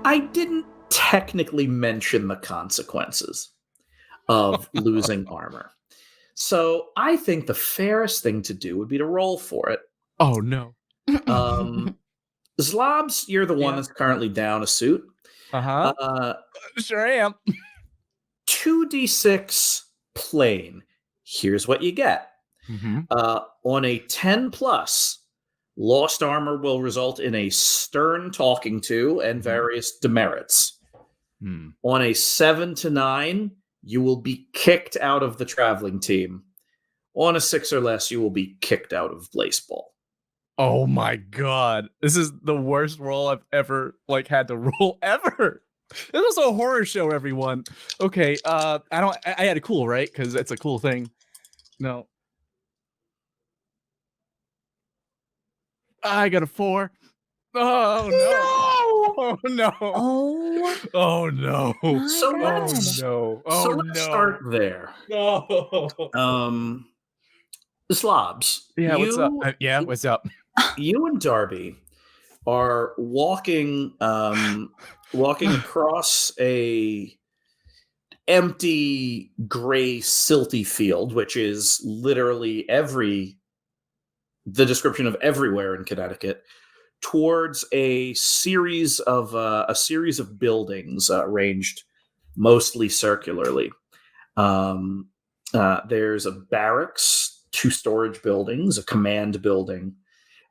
I didn't technically mention the consequences of losing armor. So I think the fairest thing to do would be to roll for it. Oh, no. Zlobs, you're the one that's currently down a suit. Sure am. 2d6 plain. Here's what you get. On a 10 plus, lost armor will result in a stern talking to and various demerits. On a 7 to 9, you will be kicked out of the traveling team. On a 6 or less, you will be kicked out of Blaseball. Oh my god. This is the worst roll I've ever had to roll ever. This is a horror show, everyone. Okay, I had a cool, right? Because it's a cool thing. No. I got a 4. Oh no! Oh no! Oh no! So let's start there. No. Zlobs. Yeah, what's up? What's up? You and Darby are walking across a empty gray silty field, which is literally the description of everywhere in Connecticut, towards a series of buildings arranged mostly circularly. There's a barracks, 2 storage buildings, a command building,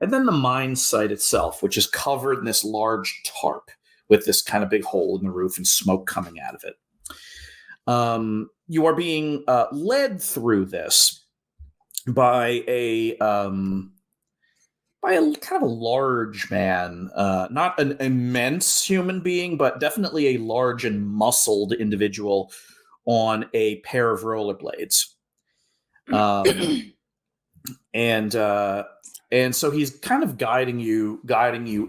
and then the mine site itself, which is covered in this large tarp with this kind of big hole in the roof and smoke coming out of it. You are being led through this by a kind of a large man, not an immense human being, but definitely a large and muscled individual on a pair of rollerblades. And so he's kind of guiding you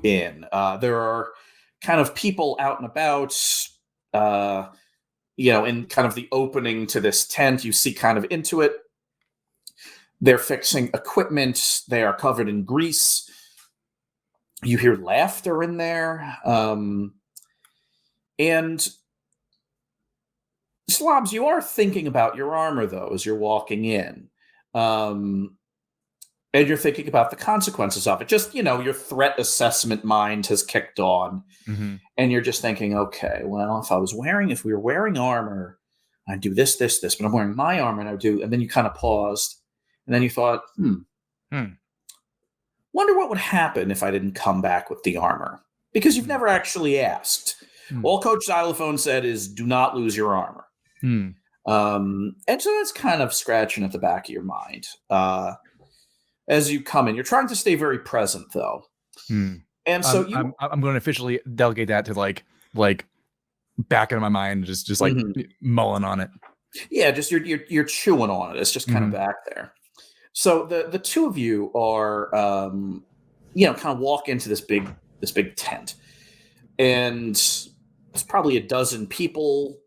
in. There are kind of people out and about, in kind of the opening to this tent. You see kind of into it. They're fixing equipment. They are covered in grease. You hear laughter in there. And Zlobs, you are thinking about your armor, though, as you're walking in. And you're thinking about the consequences of it. Just, your threat assessment mind has kicked on. And you're just thinking, okay, well, if we were wearing armor, I'd do this, but I'm wearing my armor and I do. And then you kind of paused. And then you thought, wonder what would happen if I didn't come back with the armor. Because you've never actually asked. All Coach Xylophone said is, do not lose your armor. And so that's kind of scratching at the back of your mind. As you come in, you're trying to stay very present, though. And so I'm going to officially delegate that to like back into my mind, just like mulling on it. Yeah, just you're chewing on it. It's just kind of back there. So the two of you are, kind of walk into this big tent, and it's probably a dozen people.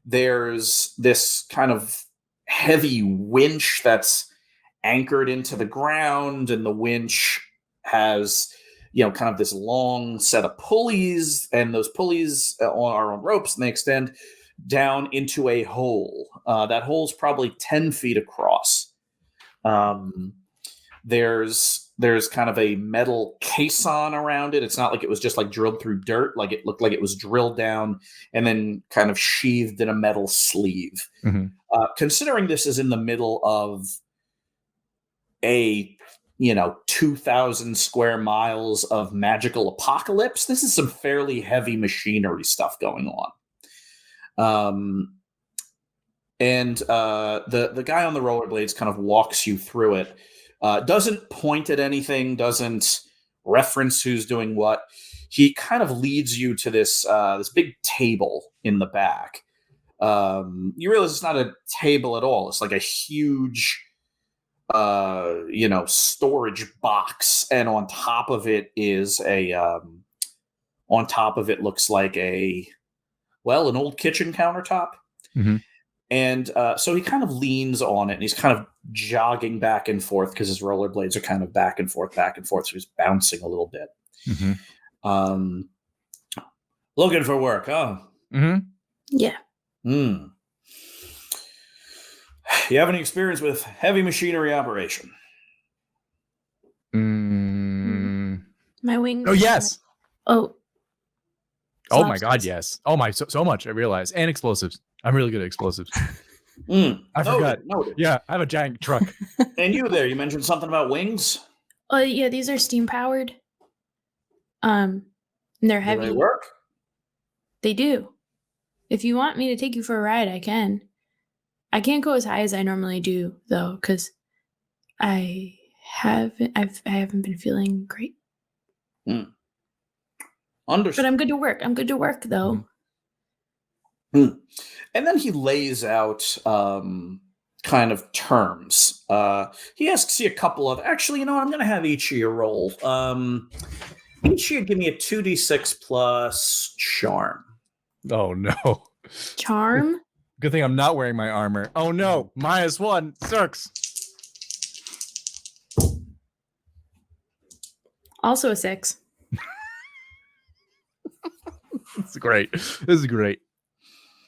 There's this kind of heavy winch that's anchored into the ground, and the winch has, kind of this long set of pulleys, and those pulleys are on ropes, and they extend down into a hole. That hole's probably 10 feet across. There's kind of a metal caisson around it. It's not like it was just like drilled through dirt. Like it looked like it was drilled down and then kind of sheathed in a metal sleeve. Considering this is in the middle of a 2,000 square miles of magical apocalypse, this is some fairly heavy machinery stuff going on. And the guy on the rollerblades kind of walks you through it. Doesn't point at anything, doesn't reference who's doing what. He kind of leads you to this big table in the back. You realize it's not a table at all. It's like a huge storage box, and on top of it is looks like an old kitchen countertop. And so he kind of leans on it, and he's kind of jogging back and forth because his rollerblades are kind of back and forth, so he's bouncing a little bit. Looking for work, huh? Mm-hmm. Yeah. You have any experience with heavy machinery operation? My wings. Oh, yes. Oh. Oh my Zlobs God, does. yes. Oh my, so much. I realize, and explosives. I'm really good at explosives. I forgot. Noted. Yeah, I have a giant truck. And you there? You mentioned something about wings. Oh yeah, these are steam powered. And they're Do heavy. they work? They do. If you want me to take you for a ride, I can. I can't go as high as I normally do though, because I haven't been feeling great. Understood. But I'm good to work. I'm good to work though. And then he lays out kind of terms. He asks you a couple of. Actually, you know what? I'm going to have each of you roll. Each of you give me a 2d6 plus charm. Oh no. Charm? Good thing I'm not wearing my armor. Oh no, -1. Sucks. Also a 6. This is great. This is great.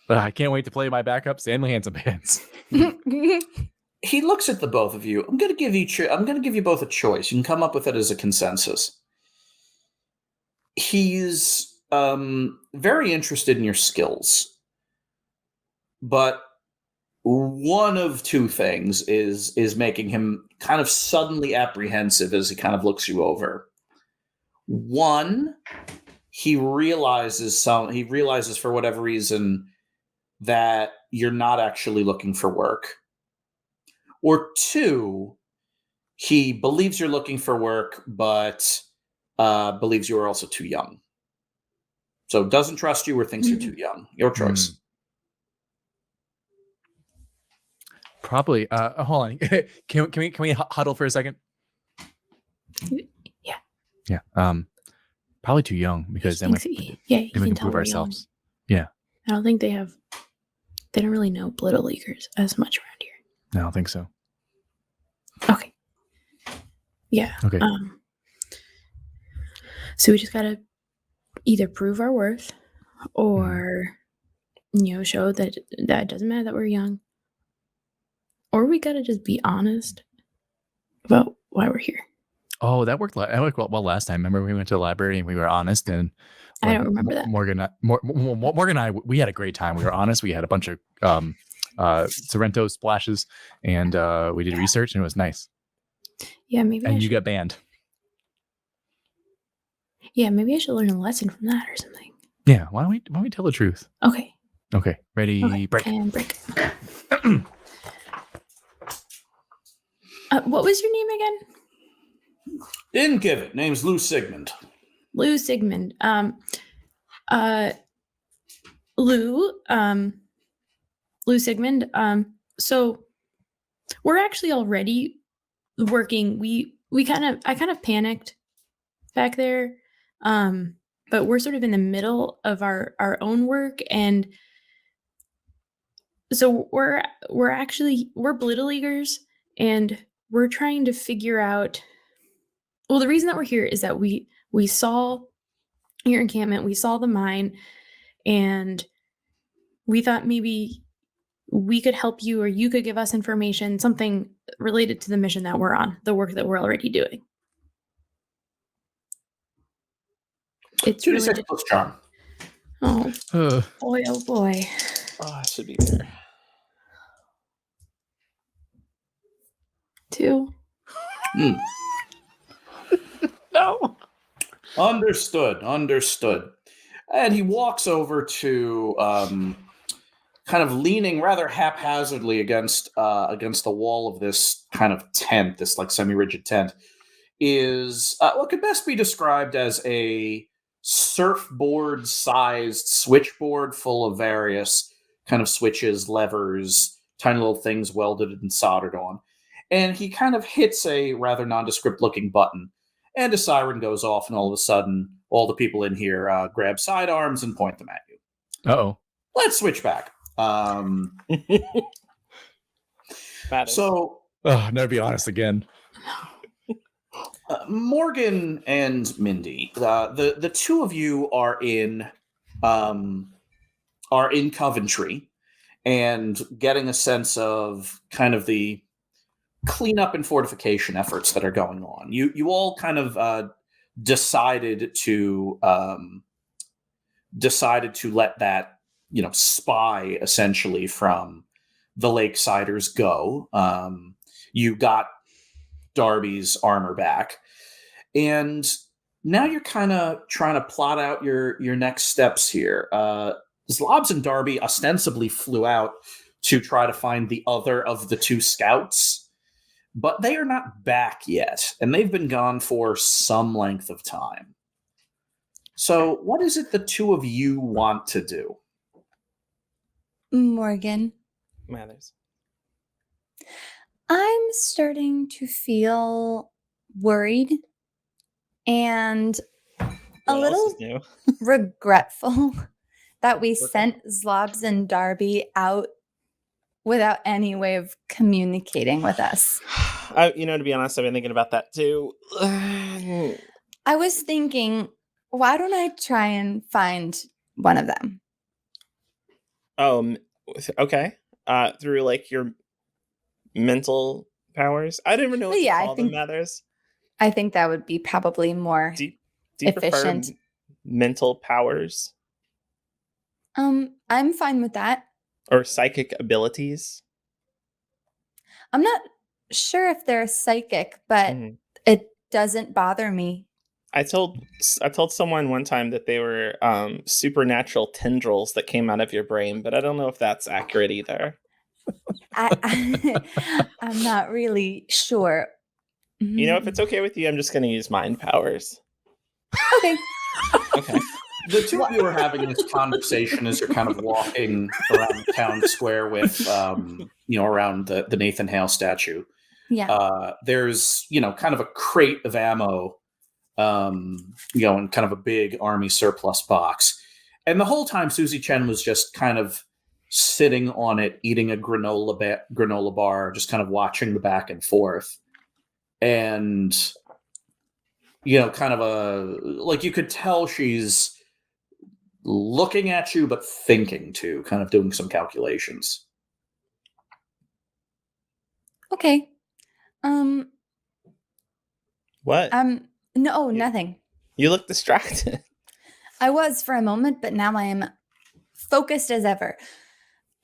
I can't wait to play my backup Stanley Handsome Pants. He looks at the both of you. I'm going to give you both a choice. You can come up with it as a consensus. He's very interested in your skills, but one of two things is making him kind of suddenly apprehensive as he kind of looks you over. One, he realizes for whatever reason that you're not actually looking for work. Or two, he believes you're looking for work, but believes you are also too young. So doesn't trust you or thinks you're too young. Your choice. Probably. Hold on. Can we huddle for a second? Yeah. Yeah. Probably too young because then you we can can tell prove we're ourselves. young. Yeah. I don't think they don't really know Blittle Leaguers as much around here. I don't think so. Okay. Yeah. Okay. So we just gotta either prove our worth or show that it doesn't matter that we're young. Or we gotta just be honest about why we're here. Oh, that worked well last time. Remember we went to the library and we were honest and I don't remember that. Morgan and I, we had a great time. We were honest. We had a bunch of Sorrento splashes and we did research and it was nice. Yeah, maybe. And you got banned. Yeah, maybe I should learn a lesson from that or something. Yeah, why don't we tell the truth? Okay. Okay, ready, okay. break. And break. What was your name again? Didn't give it. Name's Lou Sigmund. Lou Sigmund. Lou Sigmund. So we're actually already working. I kind of panicked back there. But we're sort of in the middle of our own work, and so we're Blittle Leaguers, and we're trying to figure out. Well, the reason that we're here is that we saw your encampment, we saw the mine, and we thought maybe we could help you, or you could give us information, something related to the mission that we're on, the work that we're already doing. It's 2d6 plus charm. Oh boy, oh boy. Oh, it should be there. 2. No. Understood. And he walks over to kind of leaning rather haphazardly against the wall of this kind of tent, this like semi-rigid tent, is what could best be described as a surfboard-sized switchboard full of various kind of switches, levers, tiny little things welded and soldered on. And he kind of hits a rather nondescript-looking button, and a siren goes off, and all of a sudden, all the people in here grab sidearms and point them at you. Uh-oh. Let's switch back. So... never be honest again. Morgan and Mindy, the two of you are in are in Coventry and getting a sense of kind of the cleanup and fortification efforts that are going on. You all kind of decided to let that spy essentially from the Lakesiders go. You got Darby's armor back, and now you're kind of trying to plot out your next steps here. Zlobs and Darby ostensibly flew out to try to find the other of the two scouts, but they are not back yet, and they've been gone for some length of time. So what is it the two of you want to do? Morgan. Mathers. I'm starting to feel worried and a What else little is new? regretful that we sent Zlobs and Darby out without any way of communicating with us. To be honest, I've been thinking about that too. I was thinking, why don't I try and find one of them? Okay. Through like your mental powers. I don't even know what to call them, Mathers. I think that would be probably more Do you efficient. prefer mental powers I'm fine with that. or psychic abilities? I'm not sure if they're psychic, but it doesn't bother me. I told someone one time that they were supernatural tendrils that came out of your brain, but I don't know if that's accurate either. I'm not really sure. If it's okay with you, I'm just going to use mind powers. Okay. Okay. The two of you are having this conversation as you're kind of walking around town square with, around the Nathan Hale statue. Yeah. There's, kind of a crate of ammo, in kind of a big army surplus box. And the whole time, Susie Chen was just kind of sitting on it, eating a granola bar, just kind of watching the back and forth. And, kind of you could tell she's looking at you, but thinking too, kind of doing some calculations. Okay. What? No, nothing. You look distracted. I was for a moment, but now I am focused as ever.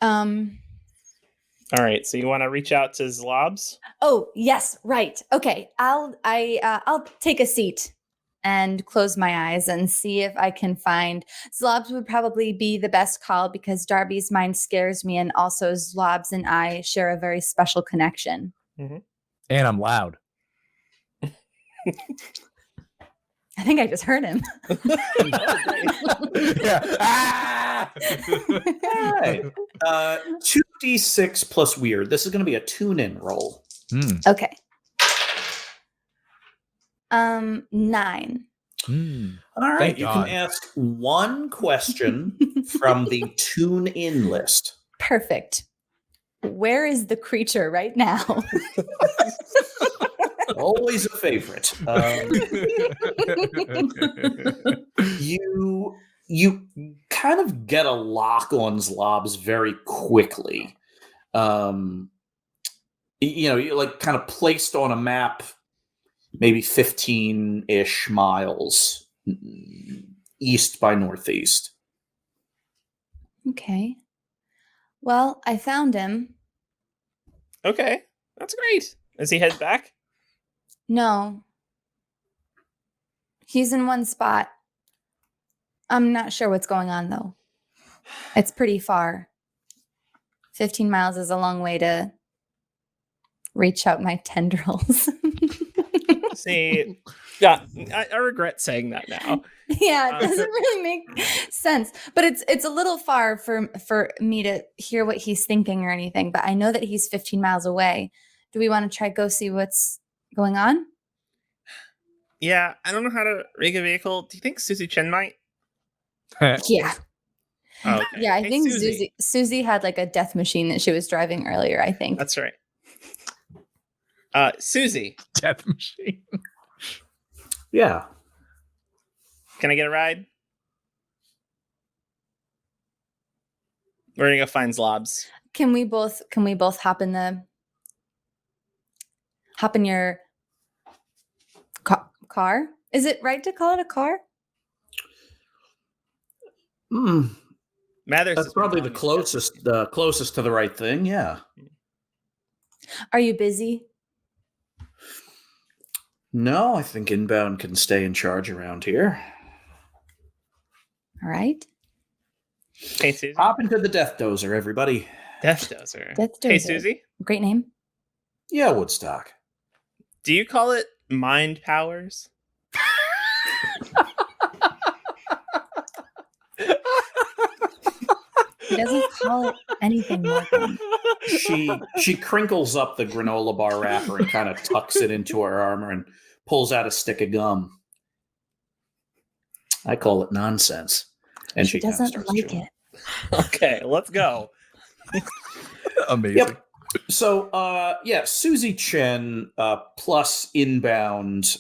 All right, so you want to reach out to Zlobs? Oh, yes, right. Okay. I'll take a seat and close my eyes and see if I can find Zlobs would probably be the best call because Darby's mind scares me, and also Zlobs and I share a very special connection. Mm-hmm. And I'm loud. I think I just heard him. Yeah. Ah! All right. 2d6 plus weird. This is going to be a tune-in roll. Okay. 9. All right. Thank you God. can ask one question from the tune-in list. Perfect. Where is the creature right now? Always a favorite. You kind of get a lock on Zlobs very quickly. You're like kind of placed on a map, maybe 15-ish miles east by northeast. Okay. Well, I found him. Okay, that's great. Is he headed back? No. He's in one spot. I'm not sure what's going on, though. It's pretty far. 15 miles is a long way to reach out my tendrils. See, yeah, I regret saying that now. Yeah, it doesn't really make sense. But it's a little far for me to hear what he's thinking or anything. But I know that he's 15 miles away. Do we want to try go see what's going on? Yeah, I don't know how to rig a vehicle. Do you think Susie Chen might? Yeah. Oh, okay. Yeah, I Hey, think Susie had like a death machine that she was driving earlier, I think. That's right. Susie. Death machine. Yeah. Can I get a ride? We're gonna go find Zlobs. Can we both hop in your car? Is it right to call it a car? Mathers That's has been probably the calling it closest to the right thing. Yeah. Are you busy? No, I think inbound can stay in charge around here. All right. Hey, Susie. Hop into the Death Dozer, everybody. Death Dozer. Death Hey, Dozer. Susie. Great name. Yeah, Woodstock. Do you call it mind powers? He doesn't call it anything more than She crinkles up the granola bar wrapper and kind of tucks it into her armor and pulls out a stick of gum. I call it nonsense. And she kinda doesn't starts like chewing. it. Okay, let's go. Amazing. Yep. So, Susie Chen plus inbound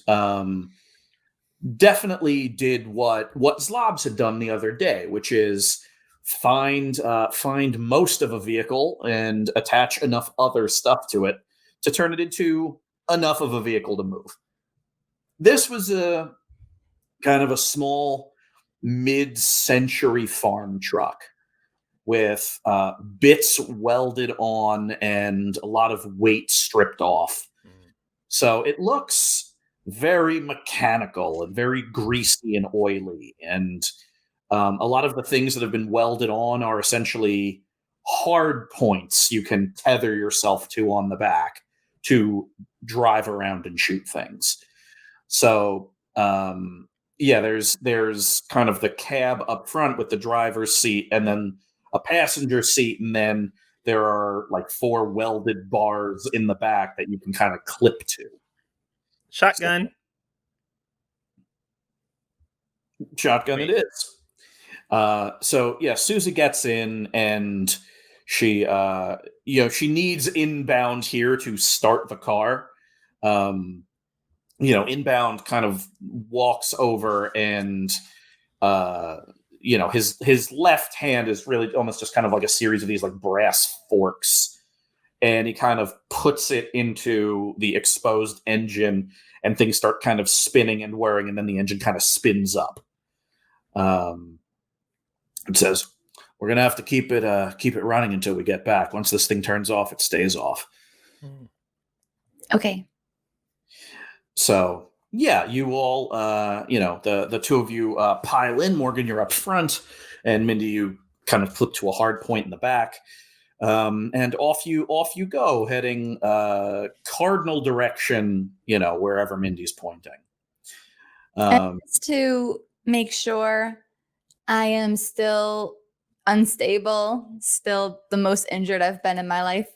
definitely did what Zlobs had done the other day, which is find most of a vehicle and attach enough other stuff to it to turn it into enough of a vehicle to move. This was a kind of a small mid-century farm truck with bits welded on and a lot of weight stripped off. So it looks very mechanical and very greasy and oily. And a lot of the things that have been welded on are essentially hard points you can tether yourself to on the back to drive around and shoot things. So, there's kind of the cab up front with the driver's seat and then a passenger seat, and then there are like 4 welded bars in the back that you can kind of clip to. Shotgun. Shotgun it is. Susie gets in and she needs inbound here to start the car. Inbound kind of walks over and his left hand is really almost just kind of like a series of these like brass forks, and he kind of puts it into the exposed engine and things start kind of spinning and whirring, and then the engine kind of spins up. It says, we're going to have to keep it running until we get back. Once this thing turns off, it stays off. Okay. So, yeah, you all, the two of you pile in. Morgan, you're up front, and Mindy, you kind of flip to a hard point in the back. And off you go, heading cardinal direction, wherever Mindy's pointing. Just to make sure I am still unstable, still the most injured I've been in my life.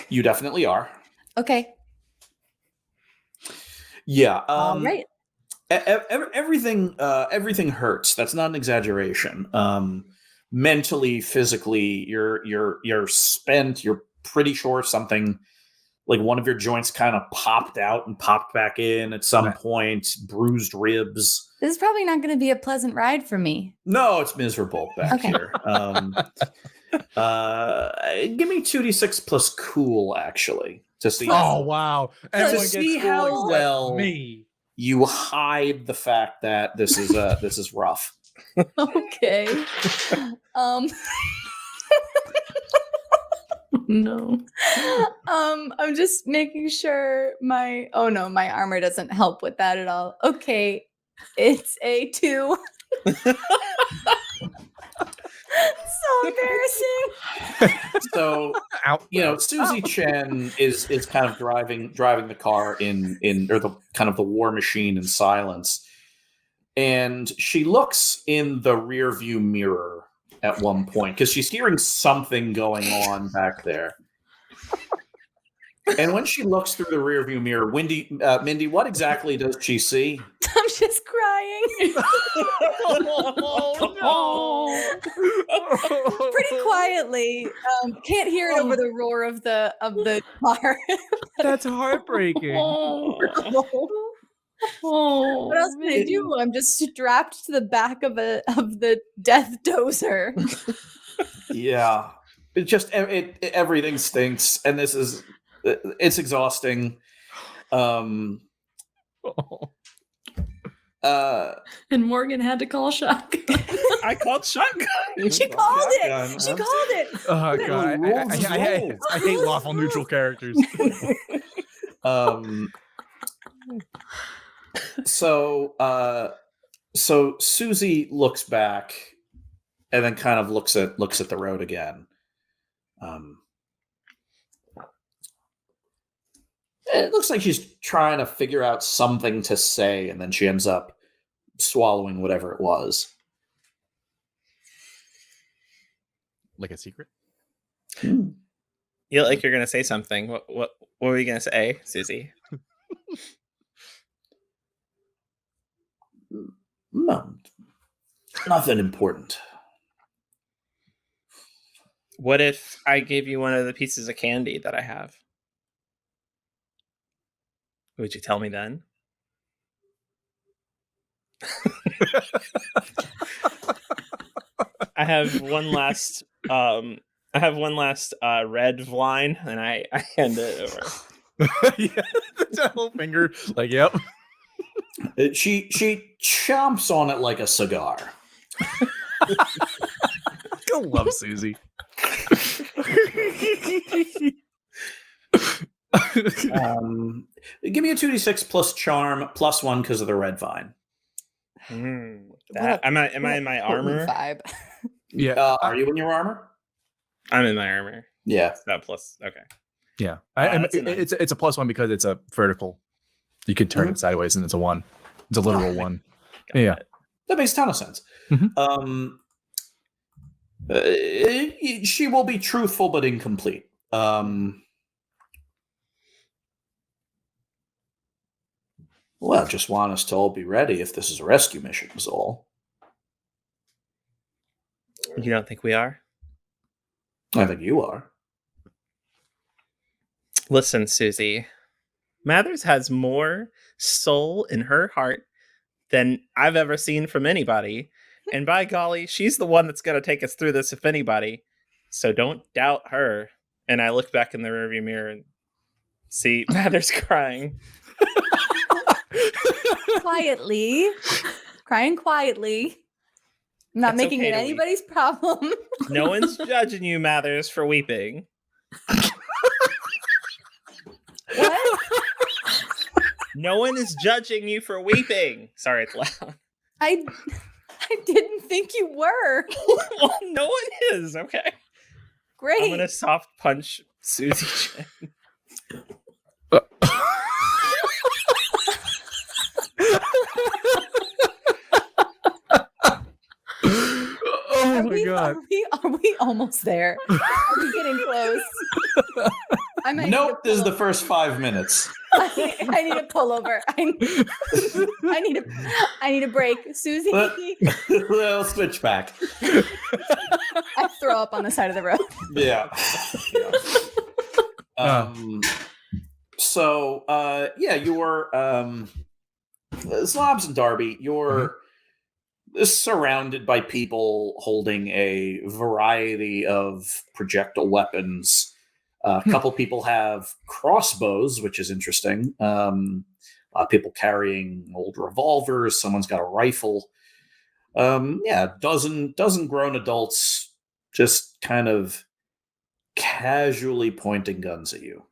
You definitely are. Okay. Yeah. All right. Everything hurts. That's not an exaggeration. Mentally, physically, you're spent. You're pretty sure something like one of your joints kind of popped out and popped back in at some point. Bruised ribs. This is probably not going to be a pleasant ride for me. No, it's miserable back here. Give me 2d6 plus cool, actually, to see. Oh wow! To see how well you hide the fact that this is rough. Okay. No. I'm just making sure my armor doesn't help with that at all. Okay. It's a 2. So embarrassing. So Susie Chen is kind of driving the car in or the kind of the war machine in silence, and she looks in the rear view mirror at one point because she's hearing something going on back there. And when she looks through the rearview mirror, Mindy, what exactly does she see? I'm just crying. Oh no! Pretty quietly. Can't hear it over the roar of the car. That's heartbreaking. Oh, What else can I do? I'm just strapped to the back of the death dozer. Yeah, it just everything stinks, and it's exhausting. Oh. And Morgan had to call shotgun. I called shotgun. She called it. Shotgun. She called it. Oh Yeah, god, rules is rules. I hate lawful neutral characters. So Susie looks back and then kind of looks at the road again. It looks like she's trying to figure out something to say, and then she ends up swallowing whatever it was. Like a secret? You look like you're gonna say something. What were you gonna say, Susie? No, nothing important. What if I gave you one of the pieces of candy that I have? Would you tell me then? I have one last red line, and I hand it over. Yeah, the whole finger. Like, yep. She chomps on it like a cigar. I love Susie. Give me a 2d6 plus charm plus 1 because of the red vine. Am I in my armor? Vibe. Yeah. Are you in your armor? I'm in my armor. Yeah. That plus. Okay. Yeah. That's a nice- It's a +1 because it's a vertical. You could turn it sideways and it's a 1. It's a literal 1. Got Yeah. it. That makes a ton of sense. Mhm. She will be truthful but incomplete. Well, just want us to all be ready if this is a rescue mission, is all. You don't think we are? I think you are. Listen, Susie. Mathers has more soul in her heart than I've ever seen from anybody. And by golly, she's the one that's going to take us through this, if anybody. So don't doubt her. And I look back in the rearview mirror and see Mathers crying. Quietly. Crying quietly. Not It's making okay it to weep. anybody's problem. No one's judging you, Mathers, for weeping. What? No one is judging you for weeping. Sorry, it's loud. I didn't think you were. Well, no one is. Okay. Great. I'm gonna soft punch Susie Chin. Oh my god. Are we almost there? Are we getting close? I might Nope, need this is to the first 5 minutes. I need a pullover. I need a break. Susie, We'll switch back. I throw up on the side of the road. Yeah. You're Zlobs and Darby, you're surrounded by people holding a variety of projectile weapons. A couple people have crossbows, which is interesting. People carrying old revolvers. Someone's got a rifle. Dozen grown adults just kind of casually pointing guns at you.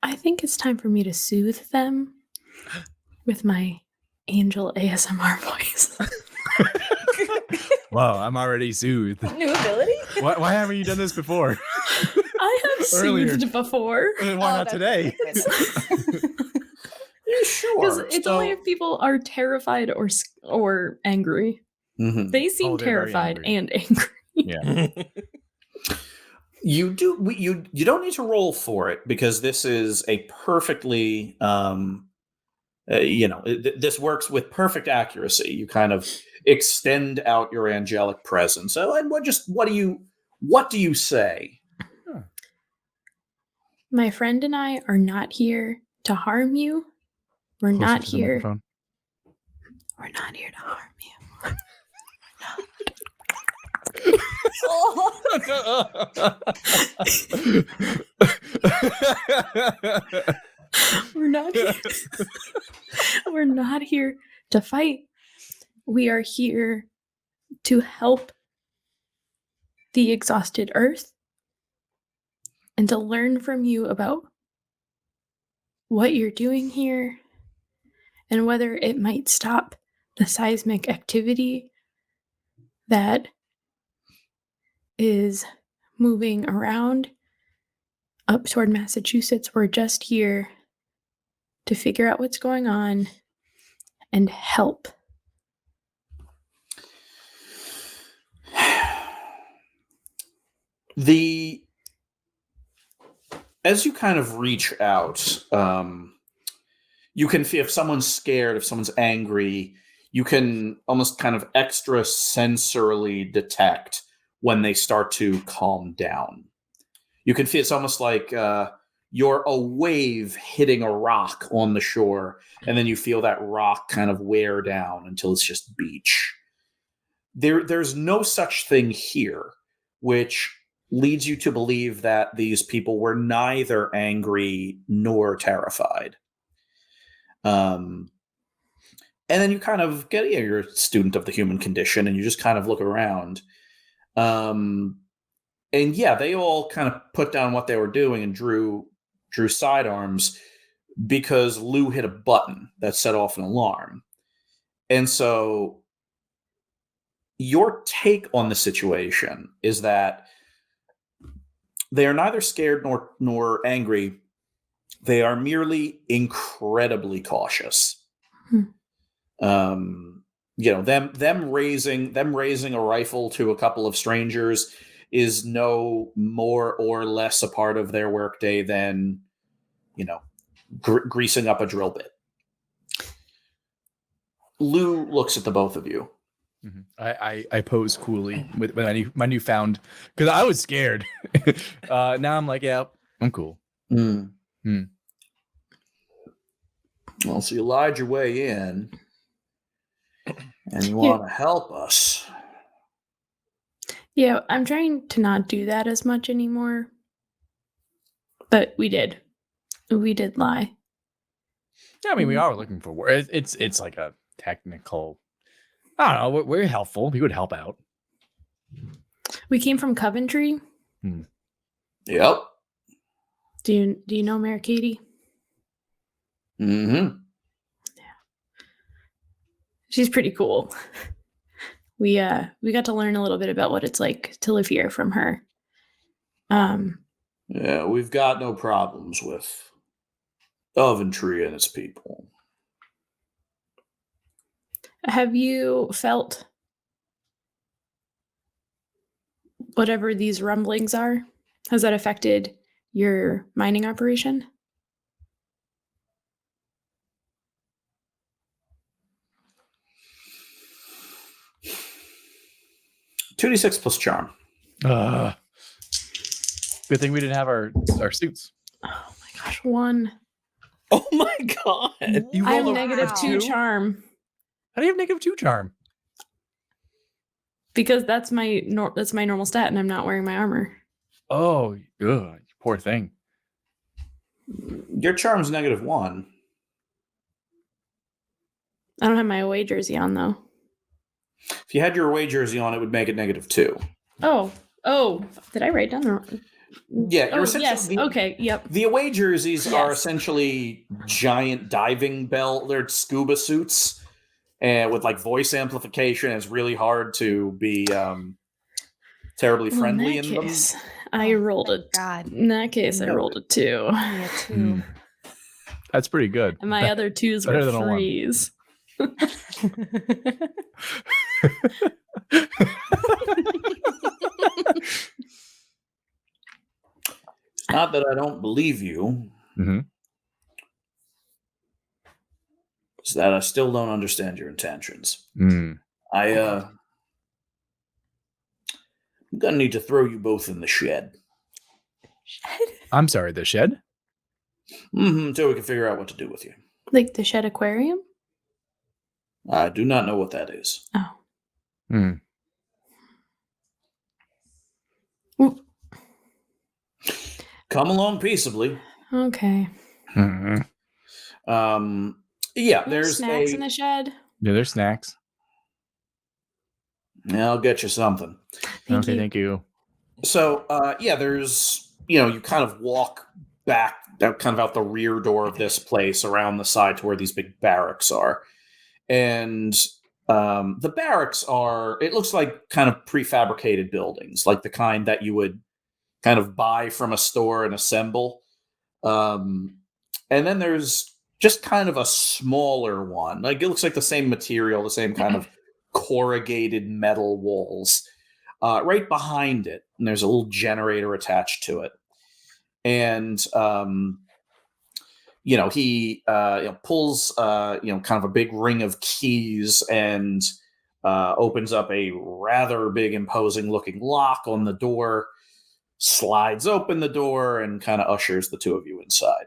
I think it's time for me to soothe them with my angel ASMR voice. Wow, I'm already soothed. New ability? Why haven't you done this before? I have Earlier. soothed before. Why not today? Sure. Because it's only if people are terrified or angry. Mhm. They seem they're very terrified angry. and angry. Yeah. You don't need to roll for it because this is a perfectly this works with perfect accuracy. You kind of extend out your angelic presence. So, and what do you say? My friend and I are not here to harm you. We're Closer not to the here. microphone. We're not here to harm you. We're not here. We're not here to fight. We are here to help the exhausted earth and to learn from you about what you're doing here and whether it might stop the seismic activity that is moving around up toward Massachusetts. We're just here to figure out what's going on and help. As you kind of reach out, you can feel if someone's scared, if someone's angry, you can almost kind of extra sensorily detect when they start to calm down. You can feel it's almost like you're a wave hitting a rock on the shore, and then you feel that rock kind of wear down until it's just beach. There's no such thing here, which leads you to believe that these people were neither angry nor terrified. And then you kind of get, you're a student of the human condition, and you just kind of look around. And yeah, they all kind of put down what they were doing and drew sidearms because Lou hit a button that set off an alarm. And so your take on the situation is that they are neither scared nor angry. They are merely incredibly cautious. Them raising a rifle to a couple of strangers is no more or less a part of their workday than, greasing up a drill bit. Lou looks at the both of you. Mm-hmm. I pose coolly with my newfound, because I was scared. Now I'm like, yeah, I'm cool. Well, so you lied your way in, and you want to help us. Yeah, I'm trying to not do that as much anymore. But we did. We did lie. Yeah, I mean, we are looking for work. It's like a technical. I don't know. We're helpful. We would help out. We came from Coventry. Yep. Do you know Mayor Katie? Mm-hmm. Yeah. She's pretty cool. We got to learn a little bit about what it's like to live here from her. Yeah, we've got no problems with Coventry and its people. Have you felt whatever these rumblings are? Has that affected your mining operation? $2d6 plus charm. Good thing we didn't have our suits. Oh my gosh, 1. Oh my god! You I have rolled a -2 charm How do you have -2 charm? because that's my normal stat, and I'm not wearing my armor. Oh, ugh, poor thing. Your charm's -1. I don't have my away jersey on though. If you had your away jersey on, it would make it -2. Oh, did I write down the wrong? Yeah, you're essentially yes. Okay, yep. The away jerseys are Yes. essentially giant diving belt. They're scuba suits, and with like voice amplification. It's really hard to be terribly friendly in them. I rolled a God. In that case, I No. rolled a 2. Me a 2. That's pretty good. And my other 2s Better were than a 1. 3s. It's not that I don't believe you. Mm-hmm. It's that I still don't understand your intentions. Mm. I'm gonna need to throw you both in the shed. I'm sorry, the shed? Until we can figure out what to do with you. Like the shed aquarium? I do not know what that is. Oh. Hmm. Well, Come along peaceably. okay. Mhm. Yeah, There's there's snacks in the shed. Yeah, there's snacks. I'll get you something. Thank Okay, you. thank you. So, yeah, there's, you kind of walk back kind of out the rear door of this place around the side to where these big barracks are. And the barracks it looks like kind of prefabricated buildings, like the kind that you would kind of buy from a store and assemble. And then there's just kind of a smaller one. Like it looks like the same material, the same kind of corrugated metal walls. Right behind it, and there's a little generator attached to it. And he pulls kind of a big ring of keys and opens up a rather big, imposing looking lock on the door, slides open the door, and kind of ushers the two of you inside.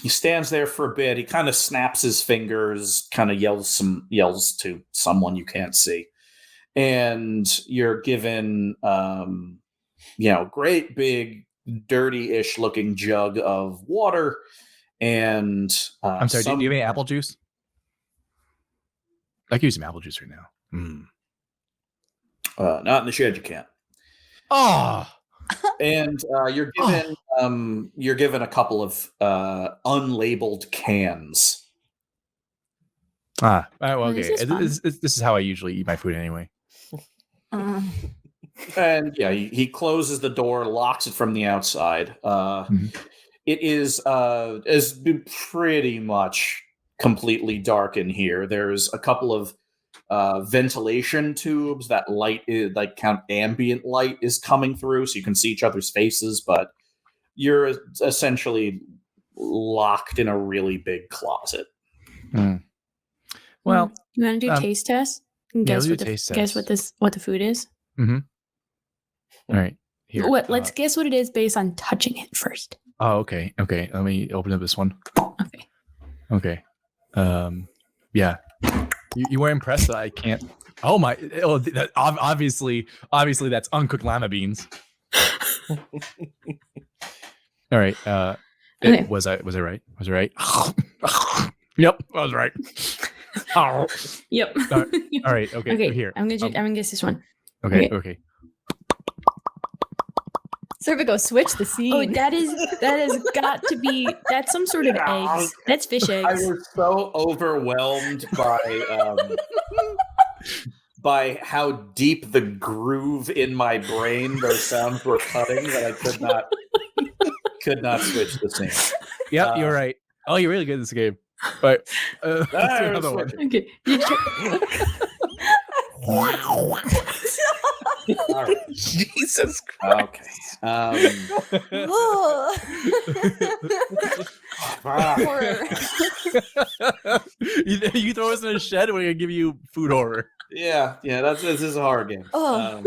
He stands there for a bit. He kind of snaps his fingers, kind of yells to someone you can't see. And you're given, great big, dirty-ish looking jug of water. And I'm sorry, do you have any apple juice? I could use some apple juice right now. Not in the shed, you can't. Oh, And you're given a couple of unlabeled cans. well, okay. This is fun. This is how I usually eat my food anyway. And yeah, he closes the door, locks it from the outside. It is pretty much completely dark in here. There's a couple of ventilation tubes that light is like kind of ambient light is coming through, so you can see each other's faces, but you're essentially locked in a really big closet. Well, you want to do taste test? And guess we'll do taste guess test. what the food is. All right. Here. Let's guess what it is based on touching it first. Oh, okay. Okay. Let me open up this one. Okay. Okay. Yeah. You were impressed that I can't. Oh my! Oh, obviously that's uncooked lima beans. All right. Okay. Was I right? Was I right? Yep, I was right. Yep. All right. Okay. Okay. Here. I'm gonna guess this one. Okay. Okay. Okay. Serpico, switch the scene. Oh, that has got to be. That's some sort of eggs. That's fish I eggs. was so overwhelmed by how deep the groove in my brain those sounds were cutting that I could not switch the scene. Yep, you're right. Oh, you're really good at this game. But let's do another one. Okay. All right. Jesus Christ. Okay. Horror. You throw us in a shed, we're gonna give you food horror. Yeah. This is a horror game. Oh.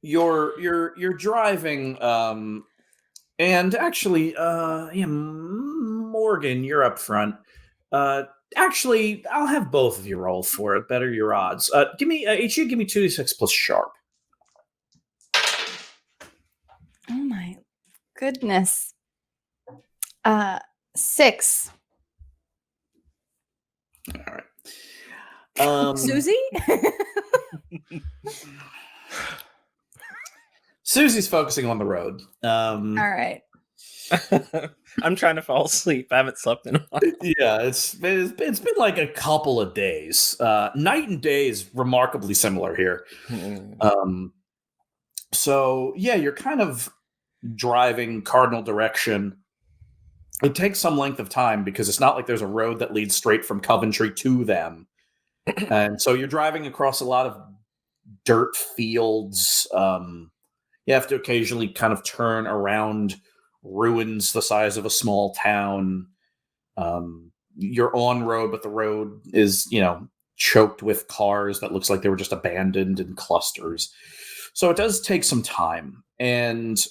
You're driving, and actually, Morgan, you're up front. Actually, I'll have both of you roll for it. Better your odds. Give me each. You give me 2d6 plus sharp. Oh my goodness. 6. All right. Susie? Susie's focusing on the road. All right. I'm trying to fall asleep. I haven't slept in a while. Yeah, it's been like a couple of days. Night and day is remarkably similar here. So yeah, you're kind of driving cardinal direction. It takes some length of time because it's not like there's a road that leads straight from Coventry to them. And so you're driving across a lot of dirt fields. You have to occasionally kind of turn around ruins the size of a small town. You're on road, but the road is, choked with cars that looks like they were just abandoned in clusters. So it does take some time, and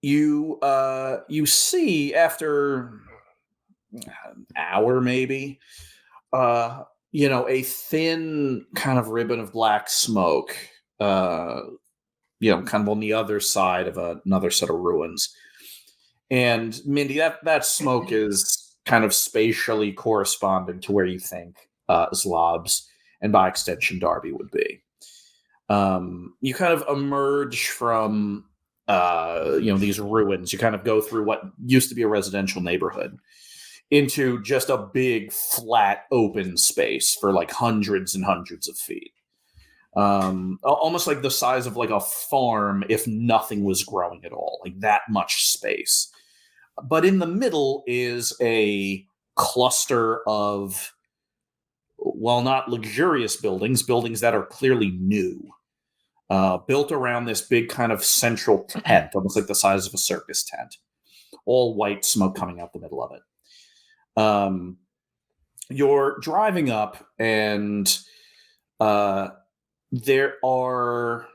you see after an hour maybe, a thin kind of ribbon of black smoke, kind of on the other side of another set of ruins. And Mindy, that smoke is kind of spatially corresponding to where you think Zlobs and by extension Darby would be. You kind of emerge from these ruins. You kind of go through what used to be a residential neighborhood into just a big flat open space for like hundreds and hundreds of feet. Almost like the size of like a farm if nothing was growing at all, like that much space. But in the middle is a cluster of, well, not luxurious buildings that are clearly new, built around this big kind of central tent, almost like the size of a circus tent, all white smoke coming out the middle of it. You're driving up, and there are,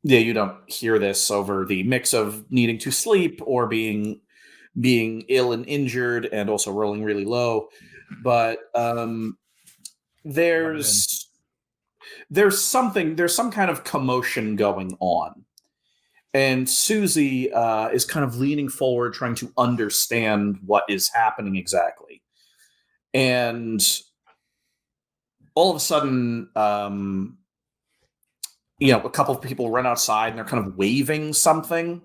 you don't hear this over the mix of needing to sleep or being ill and injured and also rolling really low, but there's some kind of commotion going on, and Susie is kind of leaning forward trying to understand what is happening exactly. And all of a sudden, a couple of people run outside and they're kind of waving something.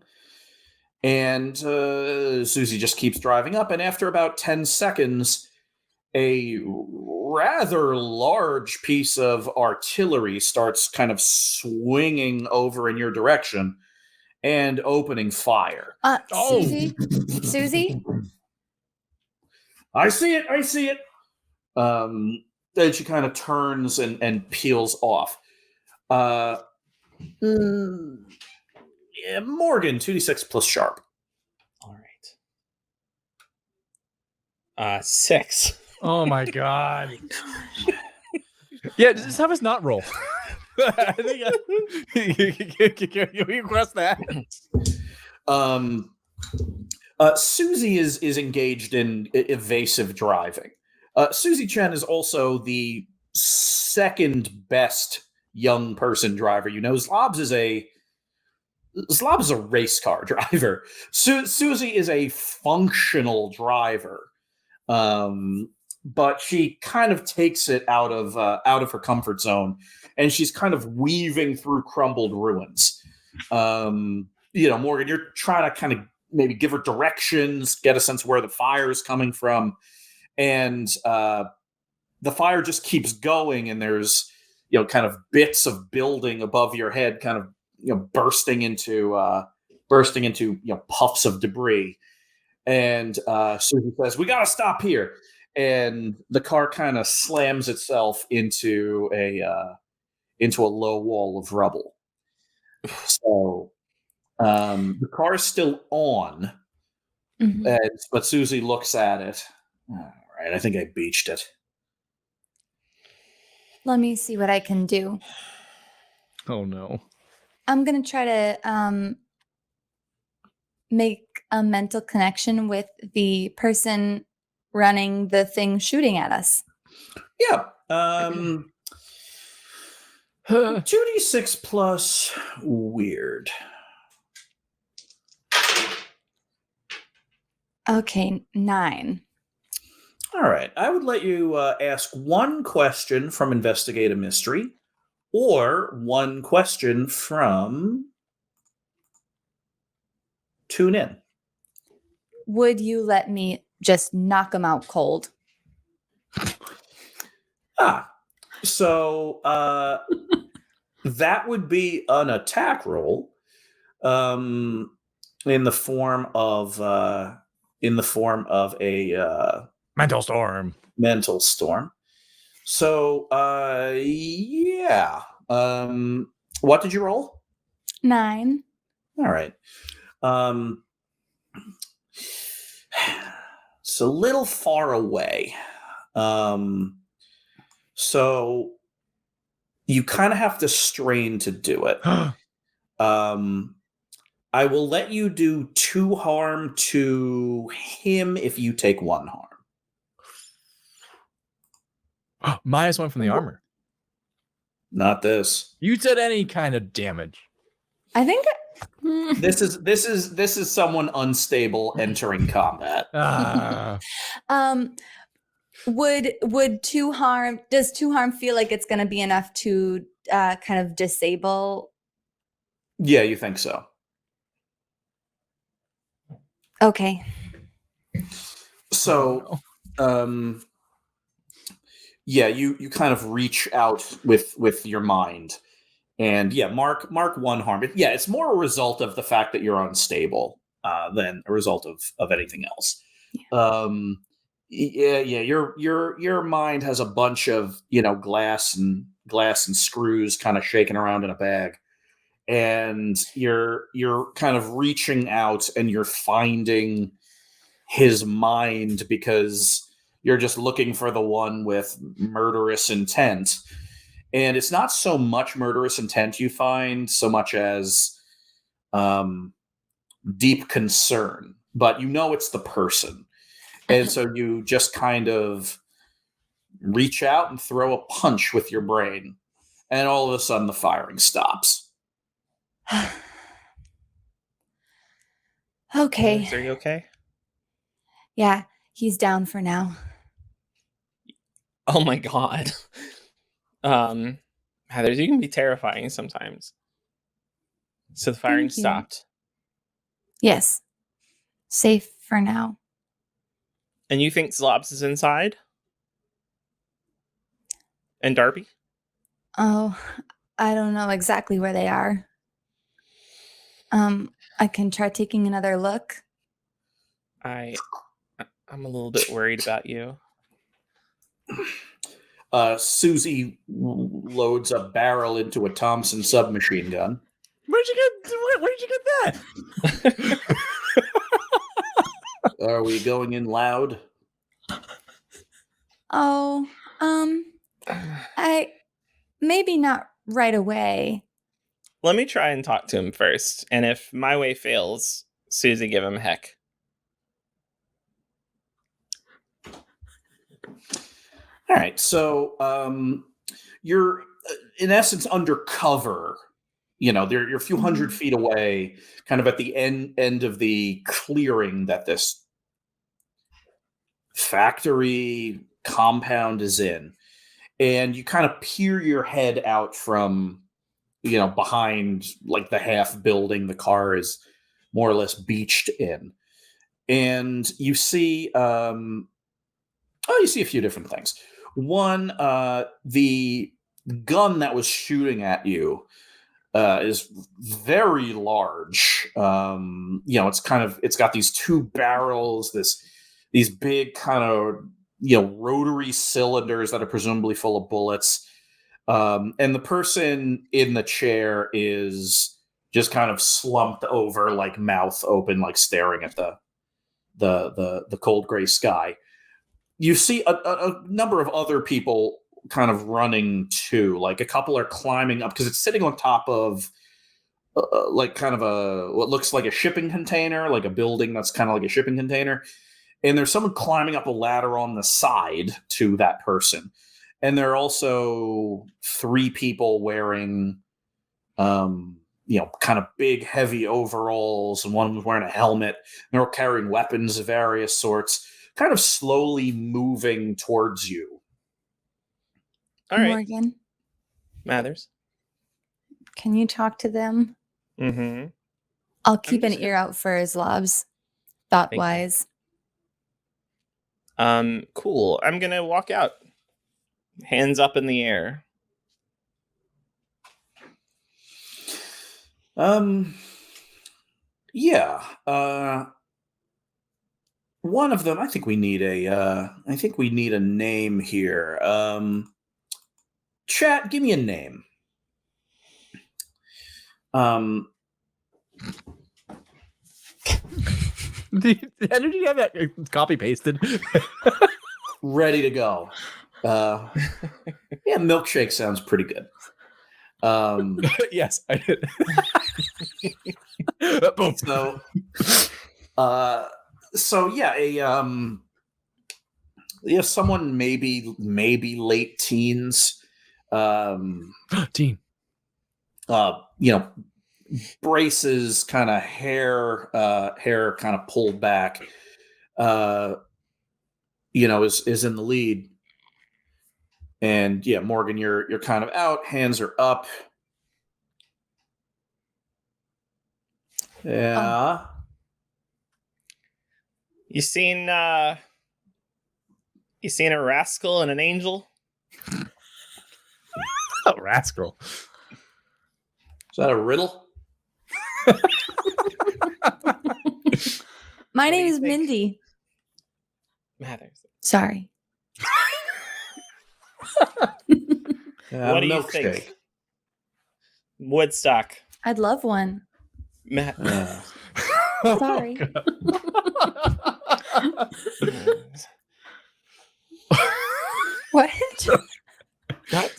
And Susie just keeps driving up. And after about 10 seconds, a rather large piece of artillery starts kind of swinging over in your direction and opening fire. Susie? Susie? I see it. Then she kind of turns and peels off. Morgan, 2d6 plus sharp. All right. 6. Oh my god. Yeah, just have us not roll. I think you cross that. Susie is engaged in evasive driving. Susie Chen is also the second best young person driver. Zlobs is a race car driver. Susie is a functional driver, but she kind of takes it out of her comfort zone, and she's kind of weaving through crumbled ruins. Morgan, you're trying to kind of maybe give her directions, get a sense of where the fire is coming from, and the fire just keeps going, and there's kind of bits of building above your head, kind of bursting into puffs of debris. And Susie says, "We got to stop here." And the car kind of slams itself into a low wall of rubble. So the car is still on, but Susie looks at it. All right, I think I beached it. Let me see what I can do. Oh no. I'm going to try to make a mental connection with the person running the thing shooting at us. Yeah. 2d6 plus weird. Okay, 9. All right. I would let you ask one question from Investigate a Mystery, or one question from Tune In. Would you let me just knock him out cold? So that would be an attack roll, in the form of a Mental storm. mental storm. So yeah. What did you roll? 9. All right. It's a little far away. So You kind of have to strain to do it. I will let you do 2 harm to him if you take 1 harm. -1 from the armor. Not this. You said any kind of damage. I think This is someone unstable entering combat. would 2 harm, does 2 harm feel like it's going to be enough to kind of disable? Yeah, you think so. Okay. So, yeah, you kind of reach out with your mind, and yeah, mark 1 harm. But yeah, it's more a result of the fact that you're unstable than a result of anything else. Yeah. Your mind has a bunch of glass and screws kind of shaking around in a bag, and you're kind of reaching out and you're finding his mind because you're just looking for the one with murderous intent. And it's not so much murderous intent you find, so much as deep concern. But it's the person. And so you just kind of reach out and throw a punch with your brain. And all of a sudden the firing stops. Okay. Are you okay? Yeah, he's down for now. Oh my god. Heathers, you can be terrifying sometimes. So the firing Thank you. stopped. Yes. Safe for now. And you think Zlobs is inside? And Darby? Oh, I don't know exactly where they are. I can try taking another look. I'm a little bit worried about you. Susie loads a barrel into a Thompson submachine gun. Where'd you get that? Are we going in loud? Oh, I maybe not right away. Let me try and talk to him first. And if my way fails, Susie, give him heck. All right, so you're in essence undercover. You're a few hundred feet away, kind of at the end of the clearing that this factory compound is in, and you kind of peer your head out from behind like the half building the car is more or less beached in, and you see you see a few different things. One, the gun that was shooting at you is very large. It's got these 2 barrels, these big kind of rotary cylinders that are presumably full of bullets. And the person in the chair is just kind of slumped over, like mouth open, like staring at the cold gray sky. You see a number of other people kind of running too. Like a couple are climbing up because it's sitting on top of like kind of what looks like a shipping container, like a building that's kind of like a shipping container. And there's someone climbing up a ladder on the side to that person. And there are also 3 people wearing, kind of big, heavy overalls, and one was wearing a helmet. They're all carrying weapons of various sorts, kind of slowly moving towards you. All right. Morgan, Mathers. can you talk to them? Mm-hmm. I'll keep an just ear out for Zlobs, thought-wise. Cool. I'm gonna walk out. Hands up in the air. Yeah. One of them, I think we need a name here. Chat, give me a name. Did you have that copy pasted? Ready to go. Yeah, milkshake sounds pretty good. Yes, I did. Boom. So yeah, someone maybe late teens, Teen. braces, kind of hair kind of pulled back, is in the lead. And yeah, Morgan, you're kind of out, hands are up. Yeah. You seen a rascal and an angel? Oh, rascal. Is that a riddle? My What do name you is think? Mindy. Matters. Sorry. What do you think? Woodstock. I'd love one. Matt. Sorry. What?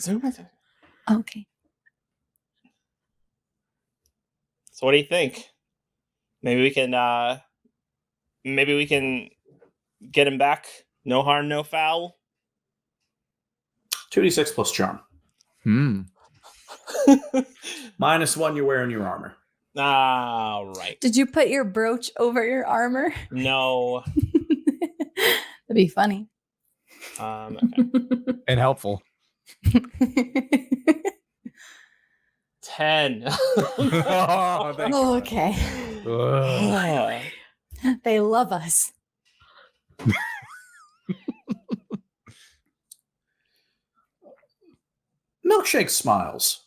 Zoom with it. Okay. So what do you think? Maybe we can get him back. No harm, no foul. 2d6 plus charm. -1, you're wearing your armor. All right. Did you put your brooch over your armor? No. That'd be funny. Okay. And helpful. 10. Oh, thank Oh, okay. Ugh. They love us. Milkshake smiles.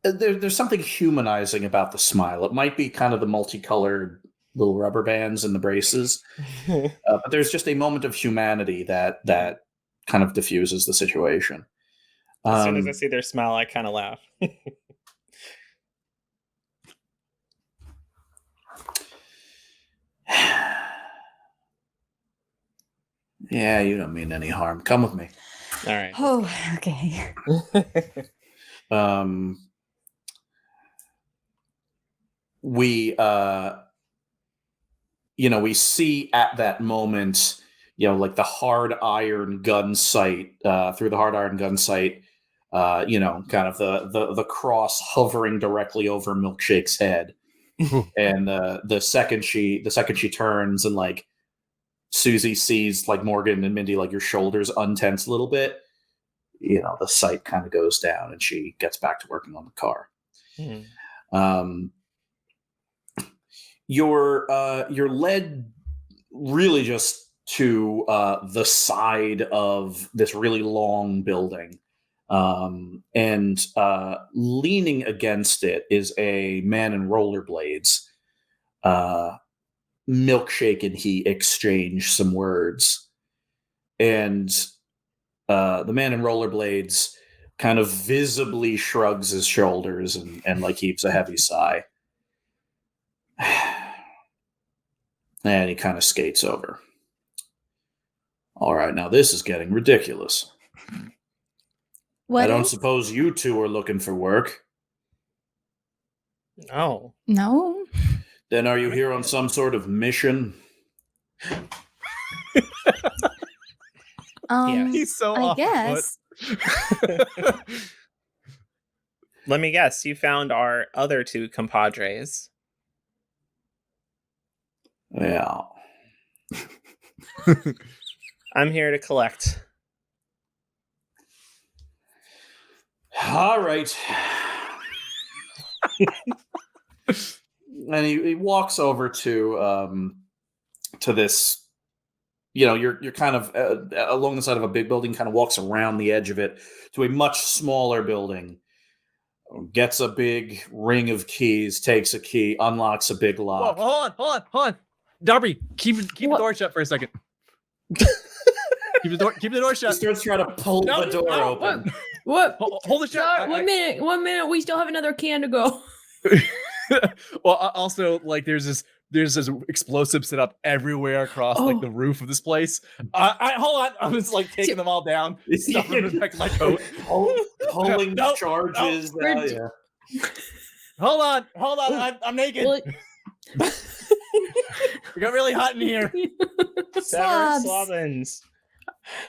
There's something humanizing about the smile. It might be kind of the multicolored little rubber bands and the braces, but there's just a moment of humanity that kind of diffuses the situation. As soon as I see their smile, I kind of laugh. Yeah, you don't mean any harm. Come with me. All right. Oh, okay. We we see at that moment, like the hard iron gun sight, through the hard iron gun sight, kind of the cross hovering directly over Milkshake's head. And the second she turns and like Susie sees like Morgan and Mindy, like your shoulders untense a little bit, the sight kind of goes down and she gets back to working on the car. You're led really just to the side of this really long building. And leaning against it is a man in rollerblades. Milkshake and he exchange some words. And the man in rollerblades kind of visibly shrugs his shoulders and like heaves a heavy sigh. And he kind of skates over. All right, now this is getting ridiculous. What I don't is? suppose you two are looking for work. No. No. Then are you here on some sort of mission? Yeah. He's so I off the guess. foot. Let me guess. You found our other two compadres. Yeah. I'm here to collect. All right. And he walks over to this, you're kind of along the side of a big building, kind of walks around the edge of it to a much smaller building, gets a big ring of keys, takes a key, unlocks a big Whoa, lock. hold on. Darby, keep the door shut for a second. keep the door He shut. starts trying to pull the door open. What? Hold it shut. One minute. We still have another can to go. Well, also, like, there's this there's this explosive set up everywhere across like the roof of this place. Hold on, I'm just like taking them all down, stuffing them in the back of my coat, pulling charges. Yeah. Hold on, I'm naked. Well, We got really hot in here. Sever Slobbins.